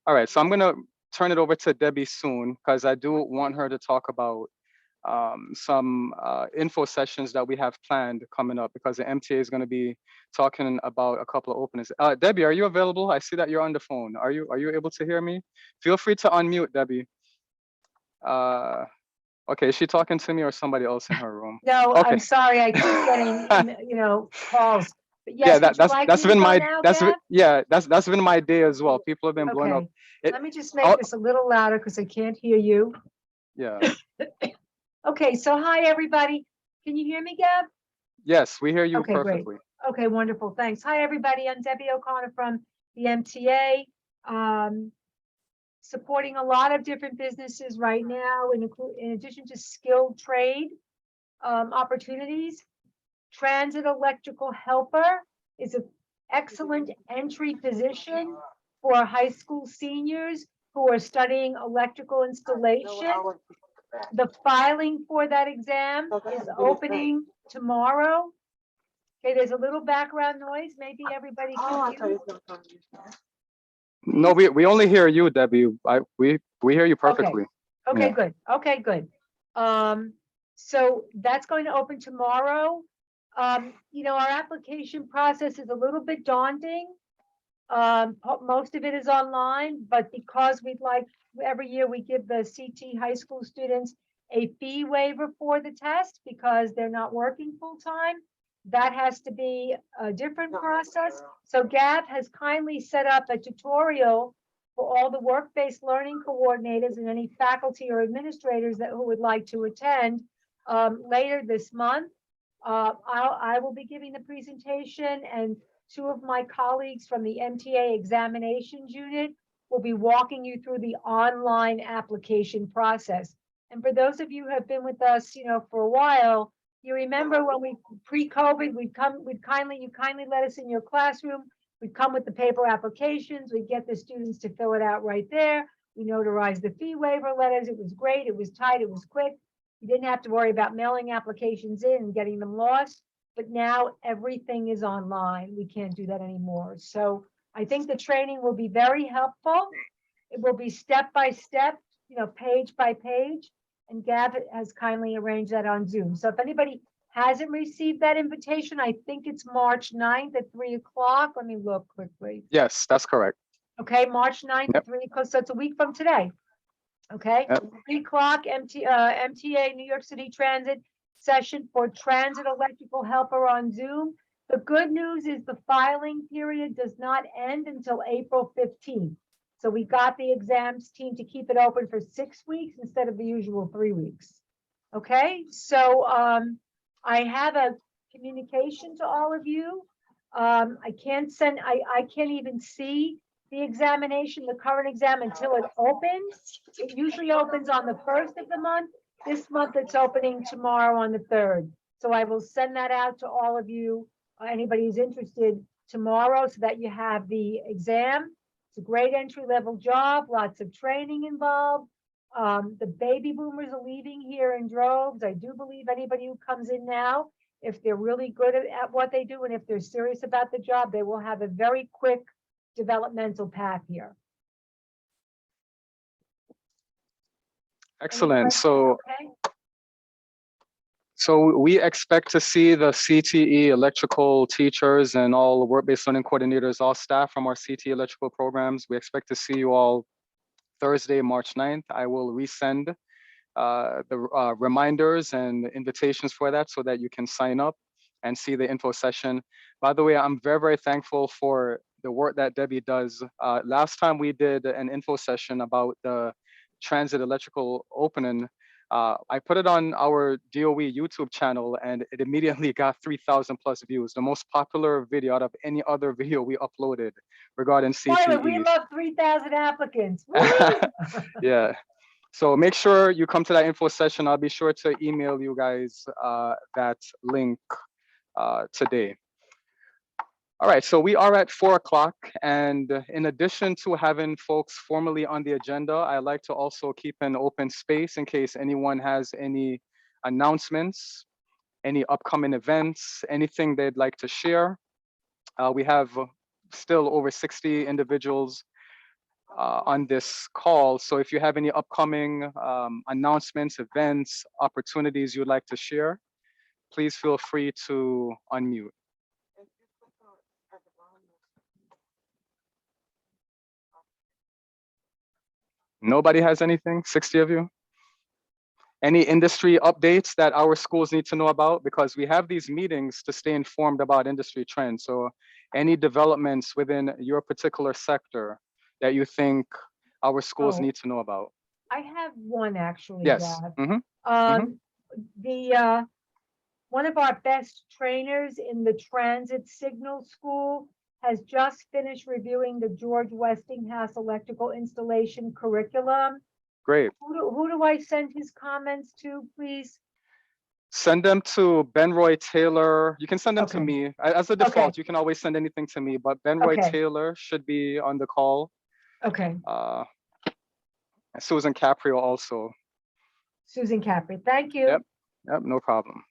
All right, so I'm gonna turn it over to Debbie soon because I do want her to talk about some info sessions that we have planned coming up, because the MTA is going to be talking about a couple of openings. Debbie, are you available? I see that you're on the phone. Are you able to hear me? Feel free to unmute, Debbie. Okay, is she talking to me or somebody else in her room?
No,
okay.
I'm sorry. I keep getting, calls. But yes,
yeah,
would you like
that's
me to
been
go
my
now,
that's
Gab?
yeah that's been my day as well. People have been blowing up.
Okay. Let me just make this a little louder because I can't hear you.
Yeah.
Okay, so hi, everybody. Can you hear me, Gab?
Yes, we hear you
Okay,
perfectly.
great. Okay, wonderful. Thanks. Hi, everybody. I'm Debbie O'Connor from the MTA. Supporting a lot of different businesses right now, in addition to skilled trade opportunities. Transit electrical helper is an excellent entry position for high school seniors who are studying electrical installation. The filing for that exam is opening tomorrow. Okay, there's a little background noise. Maybe everybody can hear.
No, we only hear you, Debbie. We hear you perfectly.
Okay,
Yeah.
good. Okay, good. So that's going to open tomorrow. Our application process is a little bit daunting. Most of it is online, but because every year we give the CT high school students a fee waiver for the test because they're not working full time. That has to be a different process. So Gab has kindly set up a tutorial for all the work-based learning coordinators and any faculty or administrators who would like to attend later this month. I will be giving the presentation, and two of my colleagues from the MTA examinations unit will be walking you through the online application process. And for those of you who have been with us, for a while, you remember when we pre-COVID, you kindly let us in your classroom. We'd come with the paper applications. We'd get the students to fill it out right there. We notarized the fee waiver letters. It was great. It was tight. It was quick. You didn't have to worry about mailing applications in and getting them lost. But now everything is online. We can't do that anymore. So I think the training will be very helpful. It will be step by step, page by page. And Gab has kindly arranged that on Zoom. So if anybody hasn't received that invitation, I think it's March 9th at 3 o'clock. Let me look quickly.
Yes, that's correct.
Okay, March 9th at 3 o'clock. So it's a week from today. Okay, 3 o'clock, MTA New York City Transit session for transit electrical helper on Zoom. The good news is the filing period does not end until April 15th. So we got the exams team to keep it open for 6 weeks instead of the usual 3 weeks. Okay, so I have a communication to all of you. I can't even see the examination, the current exam, until it opens. It usually opens on the 1st of the month. This month it's opening tomorrow on the 3rd. So I will send that out to all of you, anybody who's interested, tomorrow, so that you have the exam. It's a great entry-level job, lots of training involved. The baby boomers are leaving here in droves. I do believe anybody who comes in now, if they're really good at what they do and if they're serious about the job, they will have a very quick developmental path here.
Excellent. So we expect to see the CTE electrical teachers and all work-based learning coordinators, all staff from our CTE electrical programs. We expect to see you all Thursday, March 9th. I will resend the reminders and invitations for that so that you can sign up and see the info session. By the way, I'm very, very thankful for the work that Debbie does. Last time we did an info session about the transit electrical opening, I put it on our DOE YouTube channel and it immediately got 3,000 plus views, the most popular video out of any other video we uploaded regarding CTE.
We love 3,000 applicants.
Yeah. So make sure you come to that info session. I'll be sure to email you guys that link today. All right, so we are at 4 o'clock, and in addition to having folks formally on the agenda, I like to also keep an open space in case anyone has any announcements, any upcoming events, anything they'd like to share. We have still over 60 individuals on this call. So if you have any upcoming announcements, events, opportunities you'd like to share, please feel free to unmute. Nobody has anything? 60 of you? Any industry updates that our schools need to know about? Because we have these meetings to stay informed about industry trends. So any developments within your particular sector that you think our schools need to know about?
I have one actually,
Yes.
Gab. One of our best trainers in the transit signal school has just finished reviewing the George Westinghouse electrical installation curriculum.
Great.
Who do I send his comments to, please?
Send them to Ben Roy Taylor. You can send them to me. As a default, you can always send anything to me, but Ben Roy Taylor should be on the call.
Okay.
Susan Caprio also.
Susan Caprio, thank you.
Yep, no problem.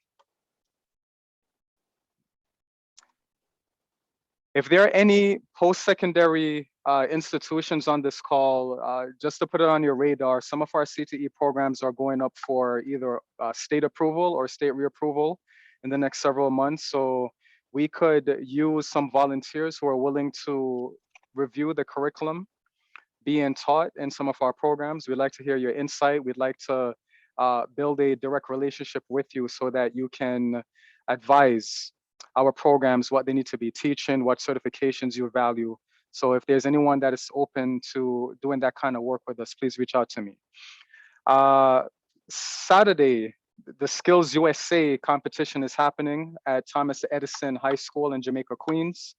If there are any post-secondary institutions on this call, just to put it on your radar, some of our CTE programs are going up for either state approval or state reapproval in the next several months. So we could use some volunteers who are willing to review the curriculum being taught in some of our programs. We'd like to hear your insight. We'd like to build a direct relationship with you so that you can advise our programs what they need to be teaching, what certifications you value. So if there's anyone that is open to doing that kind of work with us, please reach out to me. Saturday, the Skills USA competition is happening at Thomas Edison High School in Jamaica, Queens.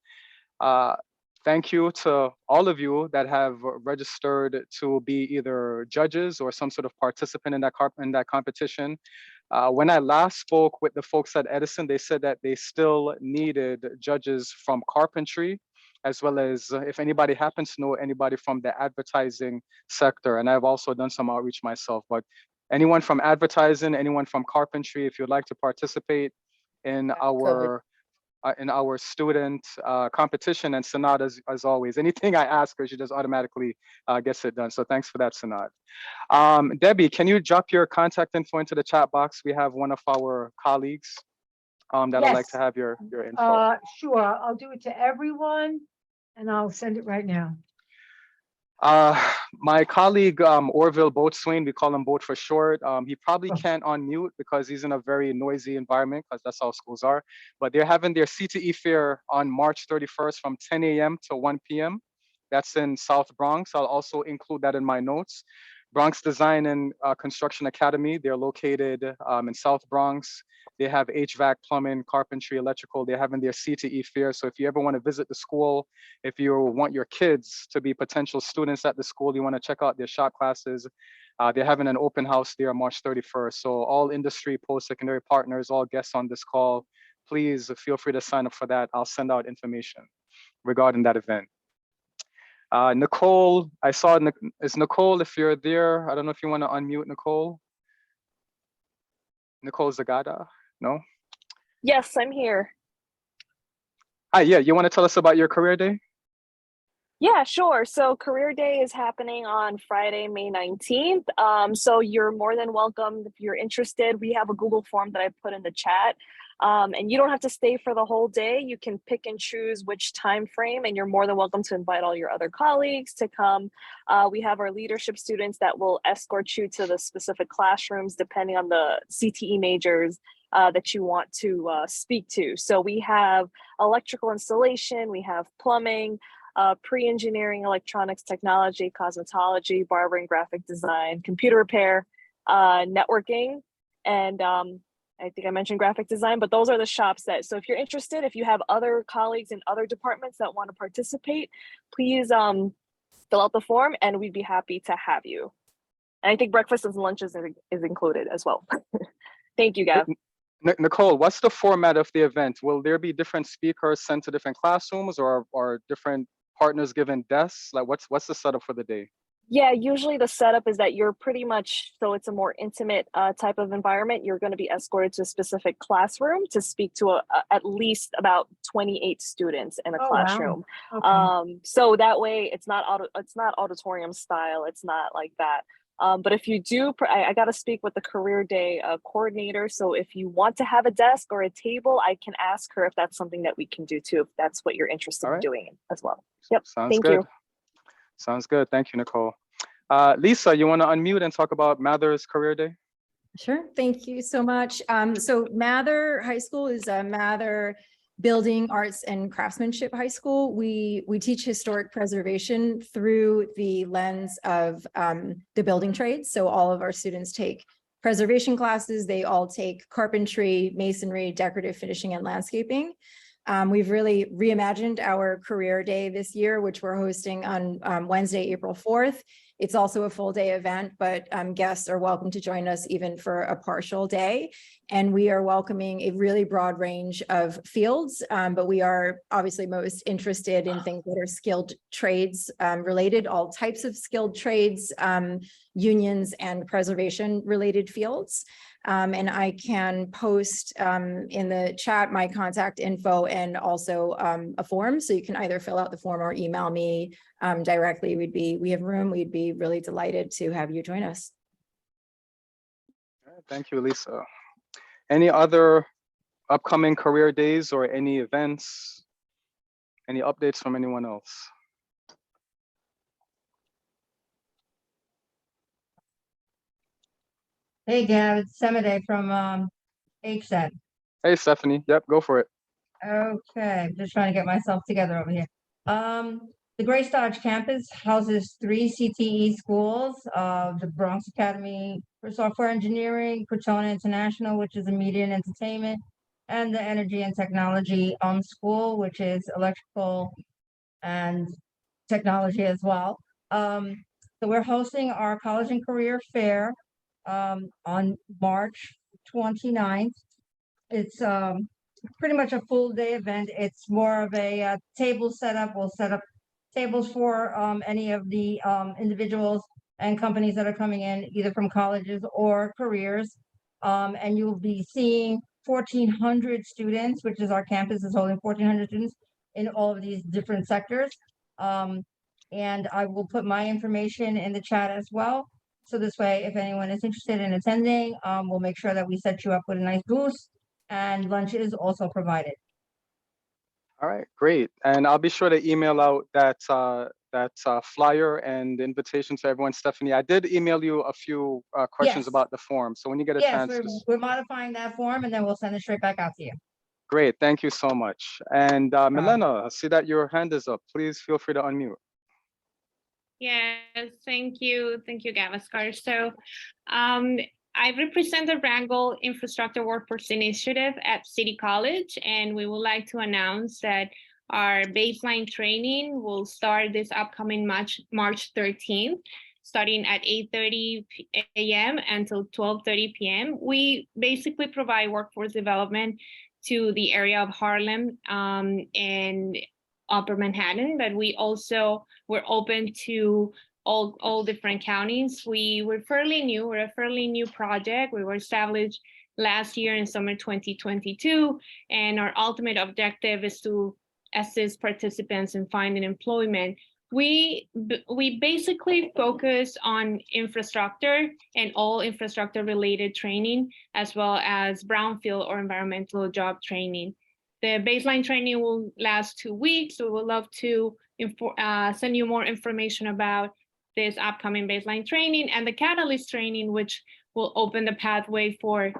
thank you to all of you that have registered to be either judges or some sort of participant in that competition. When I last spoke with the folks at Edison, they said that they still needed judges from carpentry, as well as if anybody happens to know anybody from the advertising sector. And I've also done some outreach myself, but anyone from advertising, anyone from carpentry, if you'd like to participate in our student competition, and Sanad, as always, anything I ask her, she just automatically gets it done. So thanks for that, Sanad. Debbie, can you drop your contact info into the chat box? We have one of our colleagues that would like to have your info.
Sure, I'll do it to everyone and I'll send it right now.
My colleague, Orville Boatswain, we call him Boat for short. He probably can't unmute because he's in a very noisy environment, because that's how schools are. But they're having their CTE fair on March 31st from 10 a.m. to 1 p.m. That's in South Bronx. I'll also include that in my notes. Bronx Design and Construction Academy, they're located in South Bronx. They have HVAC, plumbing, carpentry, electrical. They're having their CTE fair. So if you ever want to visit the school, if you want your kids to be potential students at the school, you want to check out their shop classes, they're having an open house there on March 31st. So all industry, post-secondary partners, all guests on this call, please feel free to sign up for that. I'll send out information regarding that event. Nicole, I saw, is Nicole, if you're there, I don't know if you want to unmute Nicole. Nicole Zagada, no?
Yes, I'm here.
Hi, yeah, you want to tell us about your career day?
Yeah, sure. So Career Day is happening on Friday, May 19th. So you're more than welcome if you're interested. We have a Google form that I put in the chat. And you don't have to stay for the whole day. You can pick and choose which time frame, and you're more than welcome to invite all your other colleagues to come. We have our leadership students that will escort you to the specific classrooms depending on the CTE majors that you want to speak to. So we have electrical installation, we have plumbing, pre-engineering, electronics, technology, cosmetology, barbering, graphic design, computer repair, networking, and I think I mentioned graphic design, but those are the shops that, so if you're interested, if you have other colleagues in other departments that want to participate, please fill out the form and we'd be happy to have you. And I think breakfast and lunches is included as well. Thank you, Gav.
Nicole, what's the format of the event? Will there be different speakers sent to different classrooms, or different partners given desks? Like what's the setup for the day?
Yeah, usually the setup is that you're pretty much, so it's a more intimate type of environment. You're going to be escorted to a specific classroom to speak to at least about 28 students in a classroom.
Wow. Okay.
So that way it's not auditorium style. It's not like that. But if you do, I got to speak with the Career Day coordinator. So if you want to have a desk or a table, I can ask her if that's something that we can do too, if that's what you're interested in doing as well. Yep.
Sounds good. Sounds good. Thank you, Nicole. Lisa, you want to unmute and talk about Mather's Career Day?
Sure. Thank you so much. So Mather High School is a Mather Building Arts and Craftsmanship High School. We teach historic preservation through the lens of the building trades. So all of our students take preservation classes. They all take carpentry, masonry, decorative finishing, and landscaping. We've really reimagined our career day this year, which we're hosting on Wednesday, April 4th. It's also a full day event, but guests are welcome to join us even for a partial day. And we are welcoming a really broad range of fields, but we are obviously most interested in things that are skilled trades related, all types of skilled trades, unions, and preservation related fields. And I can post in the chat my contact info and also a form, so you can either fill out the form or email me directly. We have room. We'd be really delighted to have you join us.
Thank you, Lisa. Any other upcoming career days or any events? Any updates from anyone else?
Hey, Gav, it's Semide from HSET.
Hey, Stephanie. Yep, go for it.
Okay, just trying to get myself together over here. The Grace Dodge campus houses 3 CTE schools, the Bronx Academy for Software Engineering, Crotona International, which is a media and entertainment, and the Energy and Technology School, which is electrical and technology as well. So we're hosting our College and Career Fair on March 29th. It's pretty much a full day event. It's more of a table setup. We'll set up tables for any of the individuals and companies that are coming in, either from colleges or careers. And you'll be seeing 1,400 students, which is our campus is holding 1,400 students in all of these different sectors. And I will put my information in the chat as well. So this way, if anyone is interested in attending, we'll make sure that we set you up with a nice booth, and lunch is also provided.
All right, great. And I'll be sure to email out that flyer and invitation to everyone. Stephanie, I did email you a few questions
Yes.
about the form. So when you get a
Yes,
chance, just
we're modifying that form and then we'll send it straight back out to you.
great. Thank you so much. And Milena, I see that your hand is up. Please feel free to unmute.
Yes, thank you, Gavaskar. So I represent the Wrangle Infrastructure Workforce Initiative at City College, and we would like to announce that our baseline training will start this upcoming March 13th, starting at 8:30 a.m. until 12:30 p.m. We basically provide workforce development to the area of Harlem and Upper Manhattan, but we're open to all different counties. We're fairly new. We're a fairly new project. We were established last year in summer 2022, and our ultimate objective is to assist participants in finding employment. We basically focus on infrastructure and all infrastructure related training, as well as brownfield or environmental job training. The baseline training will last 2 weeks. So we would love to send you more information about this upcoming baseline training and the Catalyst training, which will open the pathway for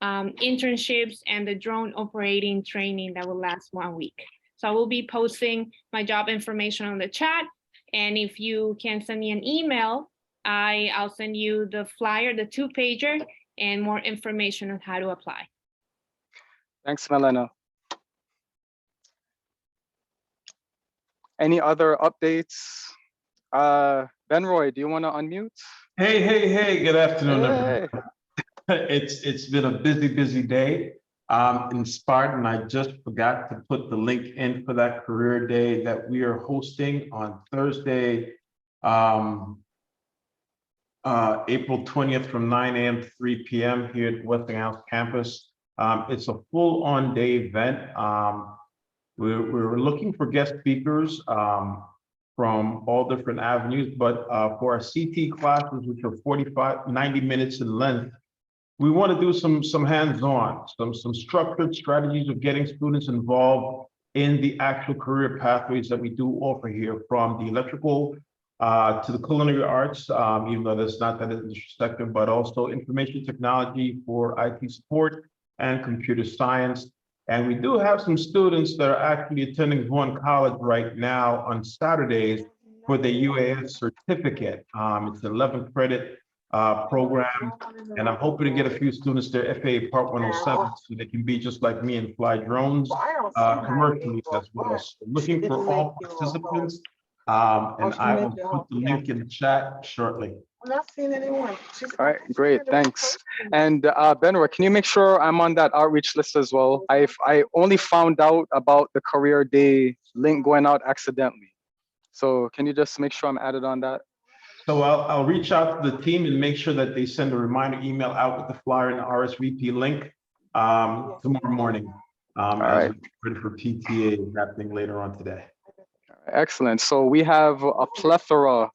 internships and the drone operating training that will last 1 week. So I will be posting my job information on the chat. And if you can send me an email, I'll send you the flyer, the 2-pager, and more information on how to apply.
Thanks, Milena. Any other updates? Benroy, do you want to unmute?
Hey, good afternoon,
Hey.
everybody. It's been a busy day in Spartan. I just forgot to put the link in for that career day that we are hosting on Thursday, April 20th from 9 a.m. to 3 p.m. here at Westinghouse campus. It's a full-on day event. We're looking for guest speakers from all different avenues, but for our CT classes, which are 90 minutes in length, we want to do some hands-on, some structured strategies of getting students involved in the actual career pathways that we do offer here, from the electrical to the culinary arts, even though that's not that intersective, but also information technology for IT support and computer science. And we do have some students that are actually attending one college right now on Saturdays for the UAS certificate. It's an 11 credit program, and I'm hoping to get a few students their FAA Part 107 so they can be just like me and fly drones commercially as well. So looking for all participants, and I will put the link in the chat shortly.
I'm not seeing anyone. All right, great, thanks. And Benroy, can you make sure I'm on that outreach list as well? I only found out about the career day link going out accidentally. So can you just make sure I'm added on that?
So I'll reach out to the team and make sure that they send a reminder email out with the flyer and the RSVP link tomorrow morning. As we're ready for PTA happening later on today.
Excellent. So we have a plethora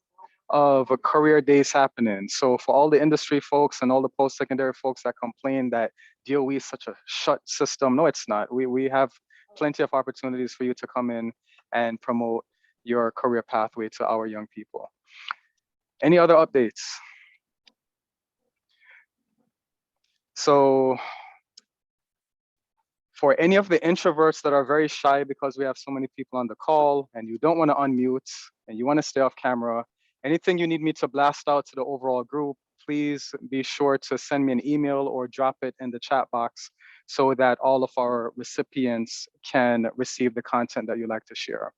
of career days happening. So for all the industry folks and all the post-secondary folks that complain that DOE is such a shut system, no, it's not. We have plenty of opportunities for you to come in and promote your career pathway to our young people. Any other updates? So for any of the introverts that are very shy because we have so many people on the call and you don't want to unmute and you want to stay off camera, anything you need me to blast out to the overall group, please be sure to send me an email or drop it in the chat box so that all of our recipients can receive the content that you like to share.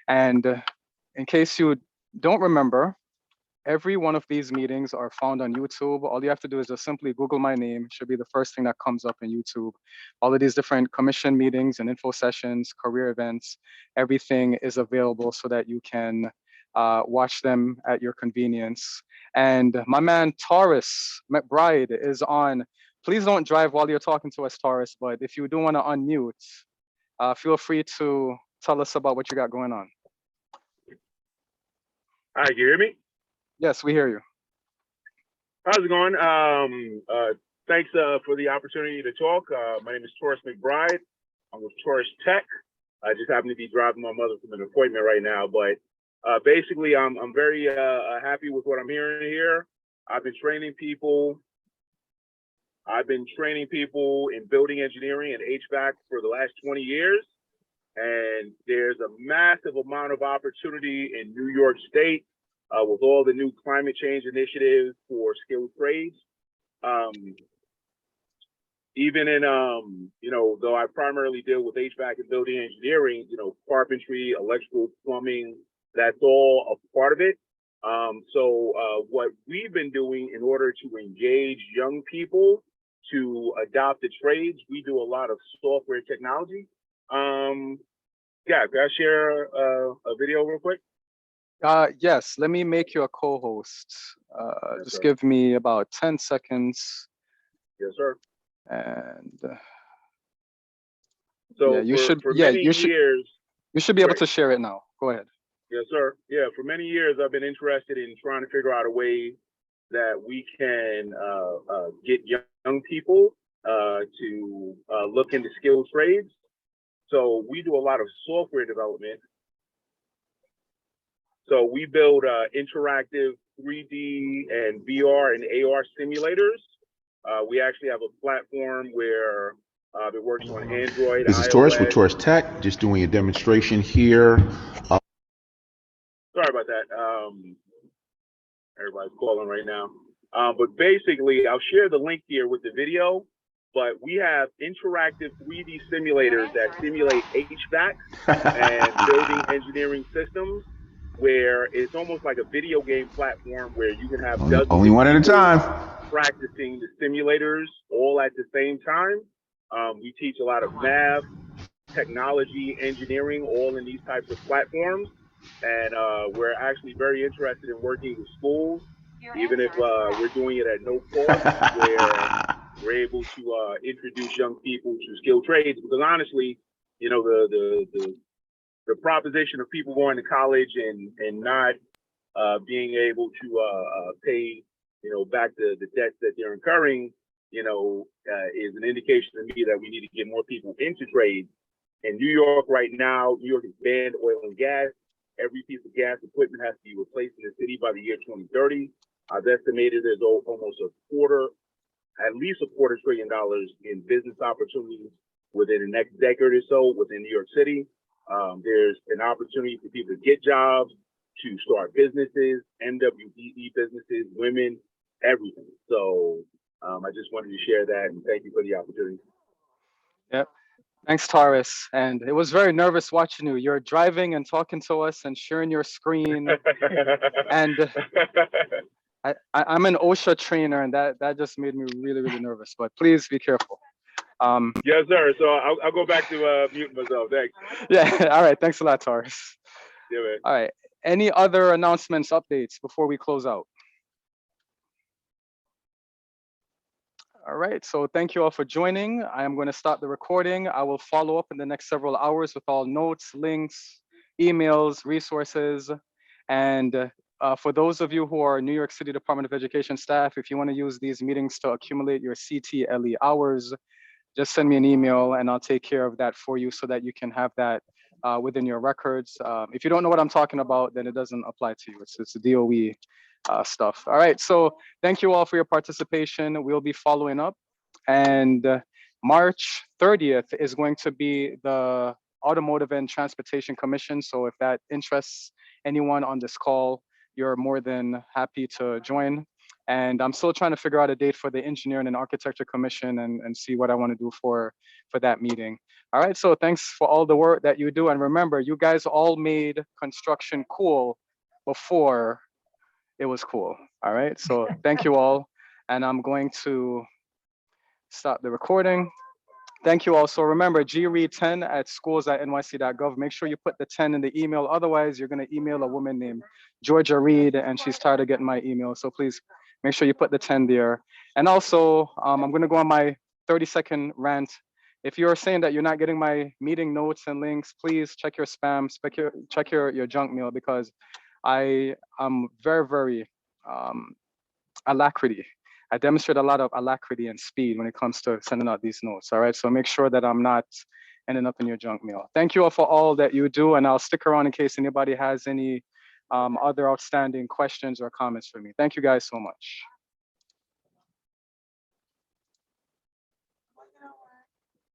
And in case you don't remember, every one of these meetings are found on YouTube. All you have to do is just simply Google my name. It should be the first thing that comes up in YouTube. All of these different commission meetings and info sessions, career events, everything is available so that you can watch them at your convenience. And my man Taurus McBride is on. Please don't drive while you're talking to us, Taurus, but if you do want to unmute, feel free to tell us about what you got going on.
Hi, can you hear me?
Yes, we hear you.
How's it going? Thanks for the opportunity to talk. My name is Taurus McBride. I'm with Taurus Tech. I just happen to be driving my mother from an appointment right now, but basically, I'm very happy with what I'm hearing here. I've been training people in building engineering and HVAC for the last 20 years, and there's a massive amount of opportunity in New York State with all the new climate change initiatives for skilled trades. Even in, though I primarily deal with HVAC and building engineering, carpentry, electrical, plumbing, that's all a part of it. So what we've been doing in order to engage young people to adopt the trades, we do a lot of software technology. Yeah, can I share a video real quick?
Yes, let me make you a co-host.
Yes,
Just
sir.
give me about 10 seconds.
Yes, sir.
And
So
yeah, you
for many years,
you should be able
Great.
to share it now. Go ahead.
Yes, sir. Yeah, for many years, I've been interested in trying to figure out a way that we can get young people to look into skilled trades. So we do a lot of software development. So we build interactive 3D and VR and AR simulators. We actually have a platform where it works on Android,
This is
iOS.
Taurus with Taurus Tech, just doing a demonstration here.
Sorry about that. Everybody's calling right now. But basically, I'll share the link here with the video. But we have interactive 3D simulators that simulate HVAC and building engineering systems, where it's almost like a video game platform where you can have dozens
Only
of
one at a
people
time.
practicing the simulators all at the same time. We teach a lot of math, technology, engineering, all in these types of platforms. And we're actually very interested in working with schools, even if we're doing it at no cost, where we're able to introduce young people to skilled trades. Because honestly, the proposition of people going to college and not being able to pay, back the debts that they're incurring, is an indication to me that we need to get more people into trades. In New York right now, New York has banned oil and gas. Every piece of gas equipment has to be replaced in the city by the year 2030. I've estimated there's almost at least a $250 billion in business opportunities within the next decade or so within New York City. There's an opportunity for people to get jobs, to start businesses, MWBE businesses, women, everything. So I just wanted to share that, and thank you for the opportunity.
Yep. Thanks, Taurus. And it was very nervous watching you. You're driving and talking to us and sharing your screen. And I'm an OSHA trainer, and that just made me really, really nervous. But please be careful.
Yes, sir. So I'll go back to mute myself. Thanks.
Yeah. All right. Thanks a lot, Taurus.
Yeah, man.
All right. Any other announcements, updates before we close out? All right, so thank you all for joining. I am going to stop the recording. I will follow up in the next several hours with all notes, links, emails, resources. And for those of you who are New York City Department of Education staff, if you want to use these meetings to accumulate your CTLE hours, just send me an email and I'll take care of that for you so that you can have that within your records. If you don't know what I'm talking about, then it doesn't apply to you. It's the DOE stuff. All right, so thank you all for your participation. We'll be following up. And March 30th is going to be the Automotive and Transportation Commission. So if that interests anyone on this call, you're more than happy to join. And I'm still trying to figure out a date for the Engineering and Architecture Commission and see what I want to do for that meeting. All right, so thanks for all the work that you do. And remember, you guys all made construction cool before it was cool. All right, so thank you all. And I'm going to stop the recording. Thank you all. So remember, gread10@schools.nyc.gov. Make sure you put the 10 in the email. Otherwise, you're going to email a woman named Georgia Reed, and she's tired of getting my email. So please make sure you put the 10 there. And also, I'm going to go on my 30-second rant. If you're saying that you're not getting my meeting notes and links, please check your spam, check your junk mail, because I am very alacrity. I demonstrate a lot of alacrity and speed when it comes to sending out these notes. All right, so make sure that I'm not ending up in your junk mail. Thank you all for all that you do, and I'll stick around in case anybody has any other outstanding questions or comments for me. Thank you guys so much.